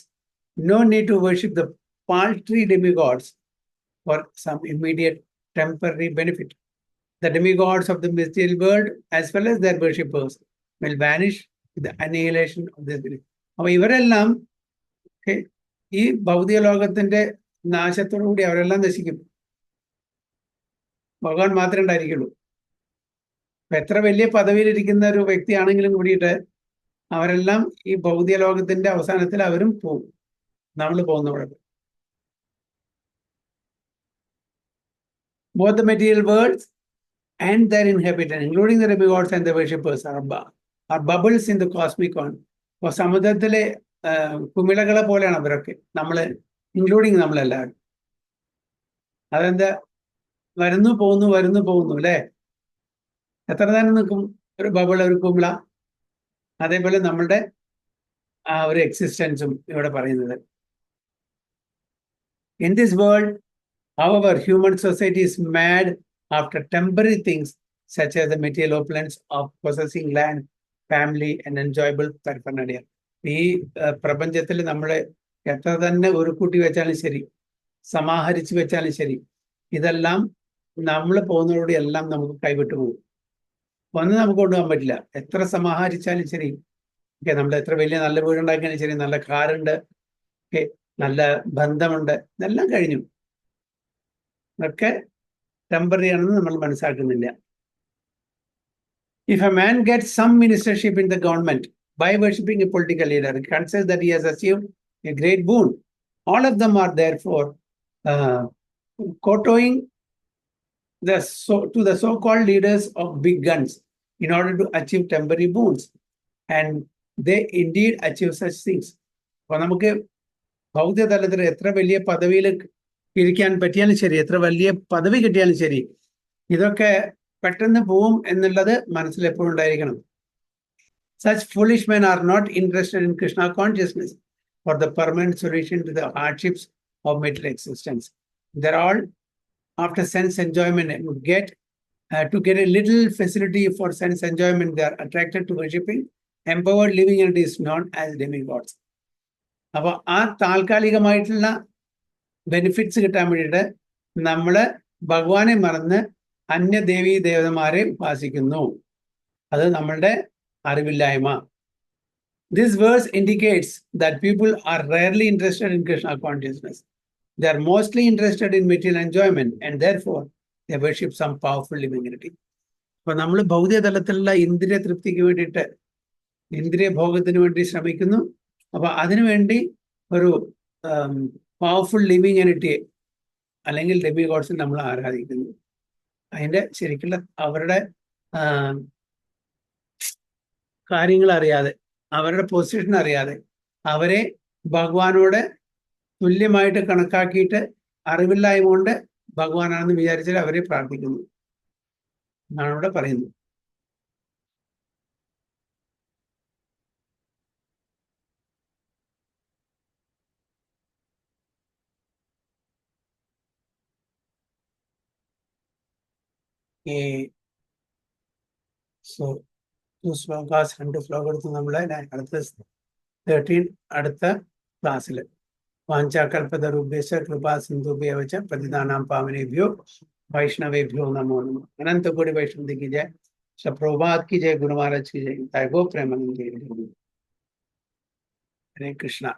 no need to worship the paltry demigods for some immediate temporary benefit. The demigods of the material world as well as their worshippers will vanish with the annihilation of this belief. അപ്പൊ ഇവരെല്ലാം ഈ ഭൗതിക ലോകത്തിന്റെ നാശത്തോടുകൂടി അവരെല്ലാം നശിക്കും. ഭഗവാൻ മാത്രമേ ഉണ്ടായിരിക്കുള്ളൂ. എത്ര വലിയ പദവിയിലിരിക്കുന്ന ഒരു വ്യക്തിയാണെങ്കിലും കൂടിയിട്ട് അവരെല്ലാം ഈ ഭൗതിക ലോകത്തിന്റെ അവസാനത്തിൽ അവരും പോകും. നമ്മൾ പോകുന്നവിടെ. Both the material worlds and their inhabitants, including the demigods and the worshippers, are bubbles in the cosmic one. അപ്പോൾ സമുദ്രത്തിലെ കുമിളകളെ പോലെയാണ് അവരൊക്കെ, നമ്മള് ഇൻക്ലൂഡിങ് നമ്മളെല്ലാവരും. അതെന്താ, വരുന്നു പോകുന്നു അല്ലേ? എത്ര നേരം നിൽക്കും ഒരു ബബിൾ, ഒരു കുമിള? അതേപോലെ നമ്മളുടെ ആ ഒരു എക്സിസ്റ്റൻസും ഇവിടെ പറയുന്നത്. In this world, however, human society is mad after temporary things such as the material opulence of possessing land, family, and enjoyable paraphernalia. ഈ പ്രപഞ്ചത്തിൽ നമ്മളെ എത്ര തന്നെ ഒരു കൂട്ടി വെച്ചാലും ശരി, സമാഹരിച്ചു വെച്ചാലും ശരി, ഇതെല്ലാം നമ്മൾ പോകുന്നതോടെ എല്ലാം നമുക്ക് കൈവിട്ടു പോകും. ഒന്നും നമുക്ക് കൊണ്ടുപോകാൻ പറ്റില്ല. എത്ര സമാഹരിച്ചാലും ശരി, നമ്മൾ എത്ര വലിയ നല്ല വീടുണ്ടാക്കിയാലും ശരി, നല്ല കാറുണ്ട്, നല്ല ബന്ധമുണ്ട്, ഇതെല്ലാം കഴിഞ്ഞു. ഇതൊക്കെ ടെമ്പററി ആണെന്ന് നമ്മൾ മനസ്സിലാക്കുന്നില്ല. If a man gets some ministership in the government by worshipping a political leader, he considers that he has achieved a great boon. All of them are therefore kowtowing to the so-called leaders of big guns in order to achieve temporary boons, and they indeed achieve such things. അപ്പോൾ നമുക്ക് ഭൗതിക തലത്തിൽ എത്ര വലിയ പദവിയിൽ ഇരിക്കാൻ പറ്റിയാലും ശരി, എത്ര വലിയ പദവി കിട്ടിയാലും ശരി, ഇതൊക്കെ പെട്ടെന്ന് പോവും എന്നുള്ളത് മനസ്സിലെപ്പോഴും ഉണ്ടായിരിക്കണം. Such foolish men are not interested in Krishna consciousness for the permanent solution to the hardships of material existence. They're all after sense enjoyment and to get a little facility for sense enjoyment. They are attracted to worshipping empowered living entities known as demigods. അപ്പോൾ ആ താൽക്കാലികമായിട്ടുള്ള benefits കിട്ടാൻ വേണ്ടിയിട്ട് നമ്മള് ഭഗവാനെ മറന്ന് അന്യദേവീ ദേവതമാരെ ഉപാസിക്കുന്നു. അത് നമ്മളുടെ അറിവില്ലായ്മ. This verse indicates that people are rarely interested in Krishna consciousness. They are mostly interested in material enjoyment and therefore they worship some powerful living entity. അപ്പോൾ നമ്മൾ ഭൗതിക തലത്തിലുള്ള ഇന്ദ്രിയ തൃപ്തിക്ക് വേണ്ടിയിട്ട്, ഇന്ദ്രിയ ഭോഗത്തിന് വേണ്ടി ശ്രമിക്കുന്നു. അപ്പൊ അതിനുവേണ്ടി ഒരു പവർഫുൾ ലിവിങ് എനിറ്റിയെ അല്ലെങ്കിൽ ഡെമി ഗോഡ്സിനെ നമ്മൾ ആരാധിക്കുന്നു. അതിന്റെ ശരിക്കുള്ള അവരുടെ കാര്യങ്ങൾ അറിയാതെ, അവരുടെ പൊസിഷൻ അറിയാതെ, അവരെ ഭഗവാനോട് തുല്യമായിട്ട് കണക്കാക്കിയിട്ട് അറിവില്ലായ്മ കൊണ്ട് ഭഗവാനാണെന്ന് വിചാരിച്ചാൽ അവരെ പ്രാർത്ഥിക്കുന്നു എന്നാണ് ഇവിടെ പറയുന്നത്. So, two slokas, 2 ശ്ലോകം എടുത്ത് നമ്മളെ അടുത്ത 13 അടുത്ത ക്ലാസ്സിൽ വാഞ്ചാകൽപതരുഭ്യശ്ച കൃപാ സിന്ധുഭ്യോ ച പതിതാനാം പാവനേഭ്യോ വൈഷ്ണവേഭ്യോ നമോ നമഃ. അനന്തകോടി വൈഷ്ണവ की जय, प्रभुपाद की जय, गुरु महाराज की जय, जय गो प्रेमानंद। हरे कृष्णा।